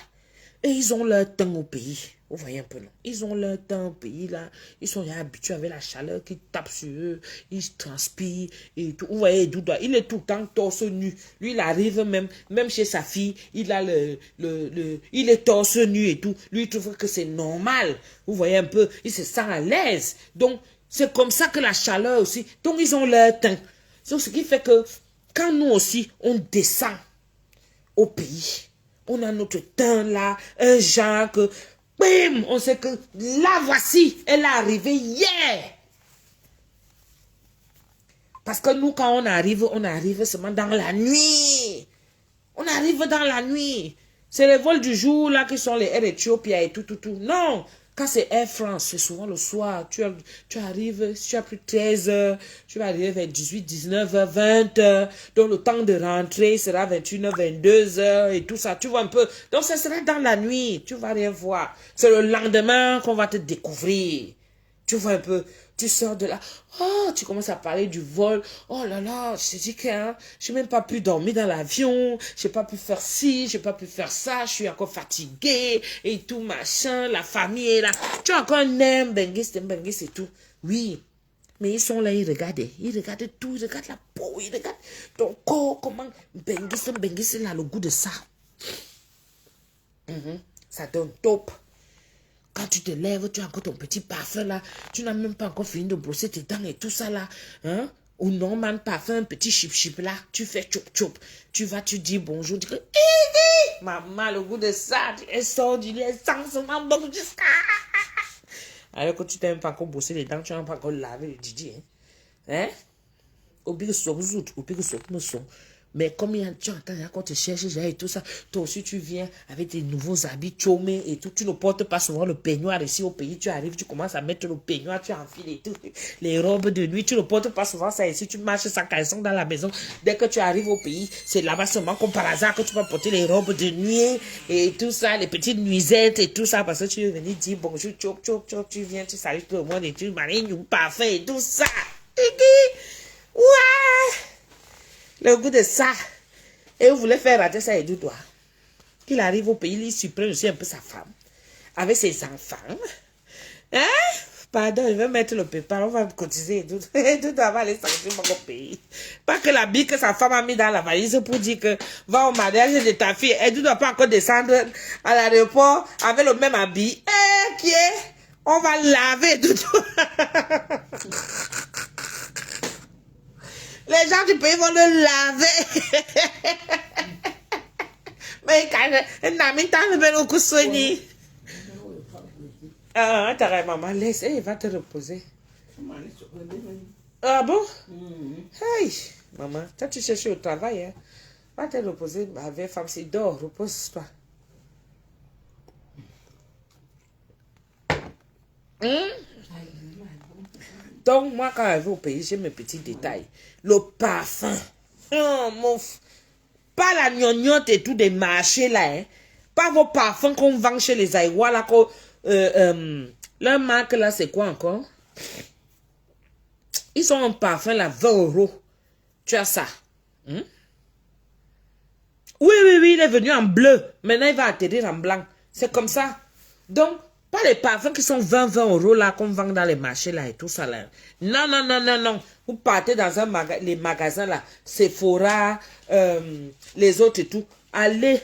Et ils ont leur temps au pays. Vous voyez un peu, non? Ils ont leur temps au pays, là. Ils sont habitués avec la chaleur qui tape sur eux. Ils transpirent et tout. Vous voyez, il est tout le temps torse nu. Lui, il arrive même chez sa fille. Il a il est torse nu et tout. Lui, il trouve que c'est normal. Vous voyez un peu, il se sent à l'aise. Donc, c'est comme ça que la chaleur aussi. Donc, ils ont leur temps. Donc, ce qui fait que quand nous aussi, on descend au pays, on a notre teint là, un genre que, bim, on sait que là voici, elle est arrivée hier. Parce que nous, quand on arrive seulement dans la nuit. On arrive dans la nuit. C'est les vols du jour là qui sont les Air Ethiopia et tout. Non, quand c'est Air France, c'est souvent le soir. Tu arrives, si tu as plus de 13 heures, tu vas arriver vers 18, 19 heures, 20 heures. Donc le temps de rentrer sera 21 heures, 22 heures et tout ça. Tu vois un peu. Donc ça sera dans la nuit. Tu vas rien voir. C'est le lendemain qu'on va te découvrir. Tu vois un peu. Tu sors de là, oh, tu commences à parler du vol. Oh là là, je te dis que je n'ai même pas pu dormir dans l'avion. Je n'ai pas pu faire ci, je n'ai pas pu faire ça. Je suis encore fatiguée et tout machin. La famille est là. Tu as encore un aime, benguiste et tout. Oui, mais ils sont là, ils regardent tout. Ils regardent la peau, ils regardent ton corps. Comment benguiste il a le goût de ça. Ça donne top. Quand tu te lèves, tu as encore ton petit parfum là. Tu n'as même pas encore fini de brosser tes dents et tout ça là. Hein? Ou non, man, parfum, un petit chip là. Tu fais choup. Tu vas, tu dis bonjour. Tu dis, maman, le goût de ça. Elle sort du lit, elle sent seulement bon jusqu'à. Alors que tu t'as même pas encore brossé les dents, tu n'as pas encore lavé le Didi. Hein? Hein? Mais comme il y a tu entends quand tu cherches et tout ça, toi aussi tu viens avec tes nouveaux habits chômés et tout, tu ne portes pas souvent le peignoir ici au pays, tu arrives, tu commences à mettre le peignoir, tu enfiles et tout, les robes de nuit, tu ne portes pas souvent ça ici, tu marches sans caleçon dans la maison, dès que tu arrives au pays, c'est là-bas seulement comme par hasard que tu vas porter les robes de nuit et tout ça, les petites nuisettes et tout ça, parce que tu es venu dire bonjour, tu viens, tu salues tout le monde et tu marines ou parfait et tout ça. Ouais! Le goût de ça. Et vous voulez faire rater ça et du doigt. Qu'il arrive au pays, il surprend aussi un peu sa femme. Avec ses enfants. Hein? Pardon, je vais mettre le pépin, on va me cotiser et tout. Et tout va aller sortir mon pays. Pas que la bille que sa femme a mis dans la valise pour dire que va au mariage de ta fille. Et tu ne dois pas encore descendre à l'aéroport avec le même habit. Qui est? On va laver tout. Les gens du pays vont le laver. Mais quand Nami t'a levé le coup soigné. Ah, t'arrêtes, maman, laisse, il va te reposer. Ah bon? Hey, maman, toi tu cherches au travail, hein? Va te reposer avec femme, c'est dors, repose-toi. Donc, moi, quand je vais au pays, j'ai mes petits détails. Le parfum. Pas la gnognotte et tout des marchés là. Hein. Pas vos parfums qu'on vend chez les Aïwa là. Leur marque là, c'est quoi encore? Ils ont un parfum là, 20 €. Tu as ça. Oui, il est venu en bleu. Maintenant, il va atterrir en blanc. C'est comme ça. Donc, pas les parfums qui sont 20 € là, qu'on vend dans les marchés là et tout ça là. Non. Vous partez dans les magasins là, Sephora, les autres et tout. Allez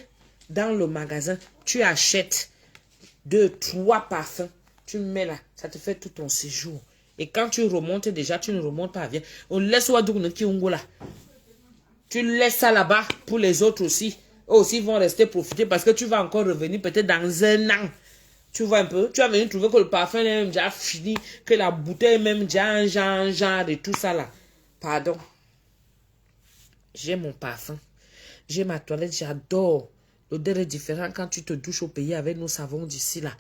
dans le magasin, tu achètes 2, 3 parfums. Tu mets là, ça te fait tout ton séjour. Et quand tu remontes déjà, tu ne remontes pas bien. On laisse Wadougno Kiongo là. Tu laisses ça là-bas pour les autres aussi. Eux aussi vont rester profiter parce que tu vas encore revenir peut-être dans 1 an. Tu vois un peu, tu vas venir trouver que le parfum est même déjà fini, que la bouteille est même déjà un genre et tout ça là. Pardon. J'ai mon parfum. J'ai ma toilette, j'adore. L'odeur est différente quand tu te douches au pays avec nos savons d'ici là.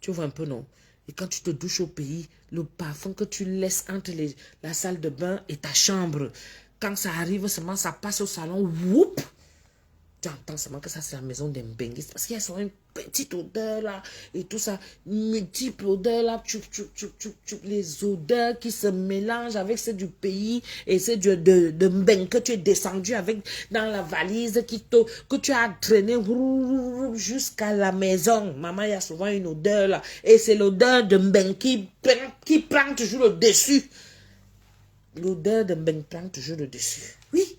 Tu vois un peu, non? Et quand tu te douches au pays, le parfum que tu laisses entre la salle de bain et ta chambre, quand ça arrive seulement, ça passe au salon, whoop! Tu entends seulement que ça, c'est la maison des Mbenguis. Parce qu'il y a une petite odeur là. Et tout ça. Multiple odeur là. Les odeurs qui se mélangent avec celles du pays. Et celles de Mbeng que tu es descendu avec dans la valise. Que tu as traîné jusqu'à la maison. Maman, il y a souvent une odeur là. Et c'est l'odeur de Mbeng qui prend toujours le dessus. L'odeur de Mbeng prend toujours le dessus. Oui.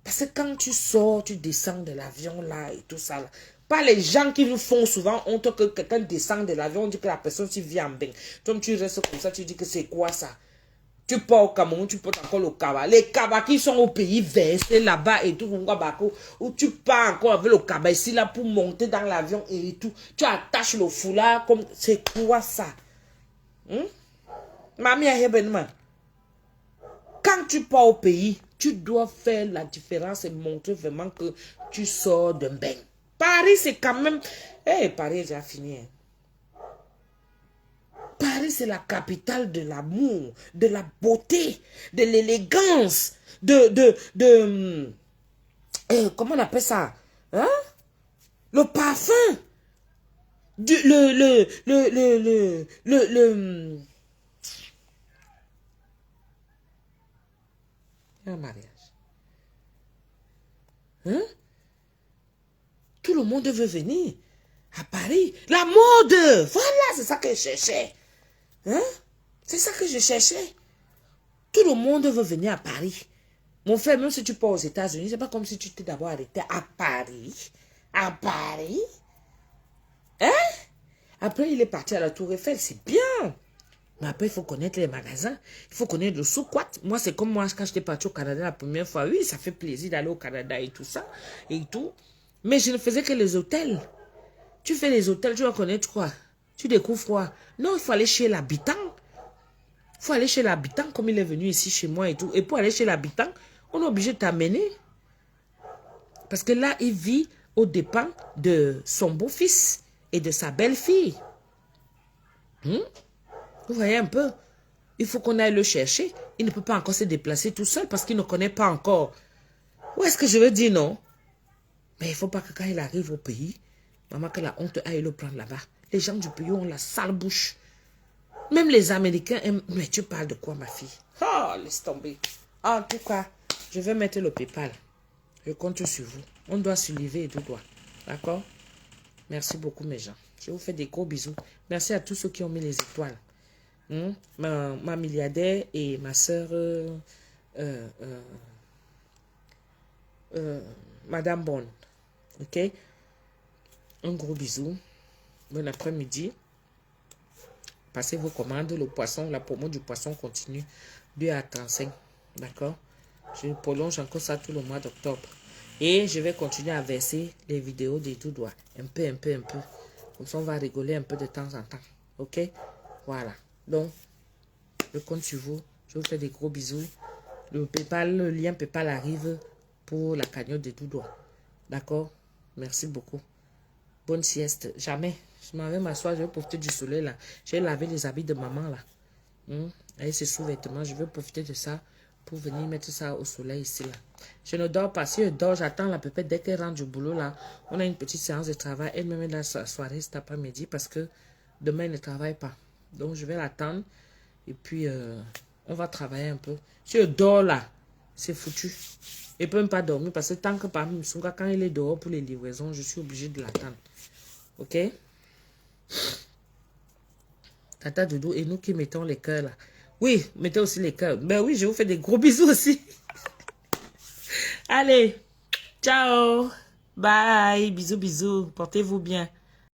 Parce que quand tu sors, tu descends de l'avion là et tout ça là. Pas les gens qui nous font souvent honte que quelqu'un descend de l'avion, on dit que la personne s'y vit en bain. Toi, tu restes comme ça, tu dis que c'est quoi ça? Tu pars au Cameroun, tu portes encore le kaba. Les kabas qui sont au pays versés là-bas et tout, ou tu pars encore avec le kaba ici là pour monter dans l'avion et tout. Tu attaches le foulard comme, c'est quoi ça? Mamie a ben. Quand tu pars au pays, tu dois faire la différence et montrer vraiment que tu sors d'un bain. Paris, c'est quand même... Paris est déjà fini. Hein. Paris, c'est la capitale de l'amour, de la beauté, de l'élégance, comment on appelle ça? Hein? Le parfum. Un mariage. Hein? Tout le monde veut venir à Paris. La mode! Voilà, c'est ça que je cherchais. Hein? C'est ça que je cherchais. Tout le monde veut venir à Paris. Mon frère, même si tu pars aux États-Unis, c'est pas comme si tu t'es d'abord arrêté à Paris. À Paris? Hein? Après, il est parti à la Tour Eiffel. C'est bien. Mais après, il faut connaître les magasins. Il faut connaître le sous-quat. Moi, c'est comme moi, quand j'étais parti au Canada la première fois. Oui, ça fait plaisir d'aller au Canada et tout ça. Et tout. Mais je ne faisais que les hôtels. Tu fais les hôtels, tu vas connaître quoi? Tu découvres quoi? Non, il faut aller chez l'habitant. Il faut aller chez l'habitant comme il est venu ici chez moi et tout. Et pour aller chez l'habitant, on est obligé de t'amener. Parce que là, il vit aux dépens de son beau-fils et de sa belle-fille. Vous voyez un peu? Il faut qu'on aille le chercher. Il ne peut pas encore se déplacer tout seul parce qu'il ne connaît pas encore. Où est-ce que je veux dire non? Mais il ne faut pas que quand il arrive au pays, maman, que la honte aille le prendre là-bas. Les gens du pays ont la sale bouche. Même les Américains aiment... Mais tu parles de quoi, ma fille? Oh, laisse tomber. En tout cas, je vais mettre le PayPal. Je compte sur vous. On doit se lever et tout doigt. D'accord? Merci beaucoup, mes gens. Je vous fais des gros bisous. Merci à tous ceux qui ont mis les étoiles. Ma milliardaire et ma soeur, Madame Bonne. Ok? Un gros bisou. Bon après-midi. Passez vos commandes. Le poisson, la promo du poisson continue 2 à 35. D'accord? Je prolonge encore ça tout le mois d'octobre. Et je vais continuer à verser les vidéos des tout doigts. Un peu. Comme ça, on va rigoler un peu de temps en temps. Ok? Voilà. Donc, je compte sur vous. Je vous fais des gros bisous. Le lien PayPal arrive pour la cagnotte des tout doigts. D'accord? Merci beaucoup. Bonne sieste. Jamais. Je m'en vais m'asseoir. Je vais profiter du soleil là. J'ai lavé les habits de maman là. Et ses sous-vêtements. Je vais profiter de ça pour venir mettre ça au soleil ici là. Je ne dors pas. Si je dors, j'attends la pépette. Dès qu'elle rentre du boulot là, on a une petite séance de travail. Elle me met la soirée cet après-midi parce que demain elle ne travaille pas. Donc je vais l'attendre. Et puis on va travailler un peu. Si je dors là, c'est foutu. Elle ne peut même pas dormir parce que tant que parmi Msunga, quand il est dehors pour les livraisons, je suis obligé de l'attendre. Ok? Tata Doudou et nous qui mettons les cœurs là. Oui, mettez aussi les cœurs. Ben oui, je vous fais des gros bisous aussi. Allez, ciao. Bye. Bisous. Portez-vous bien.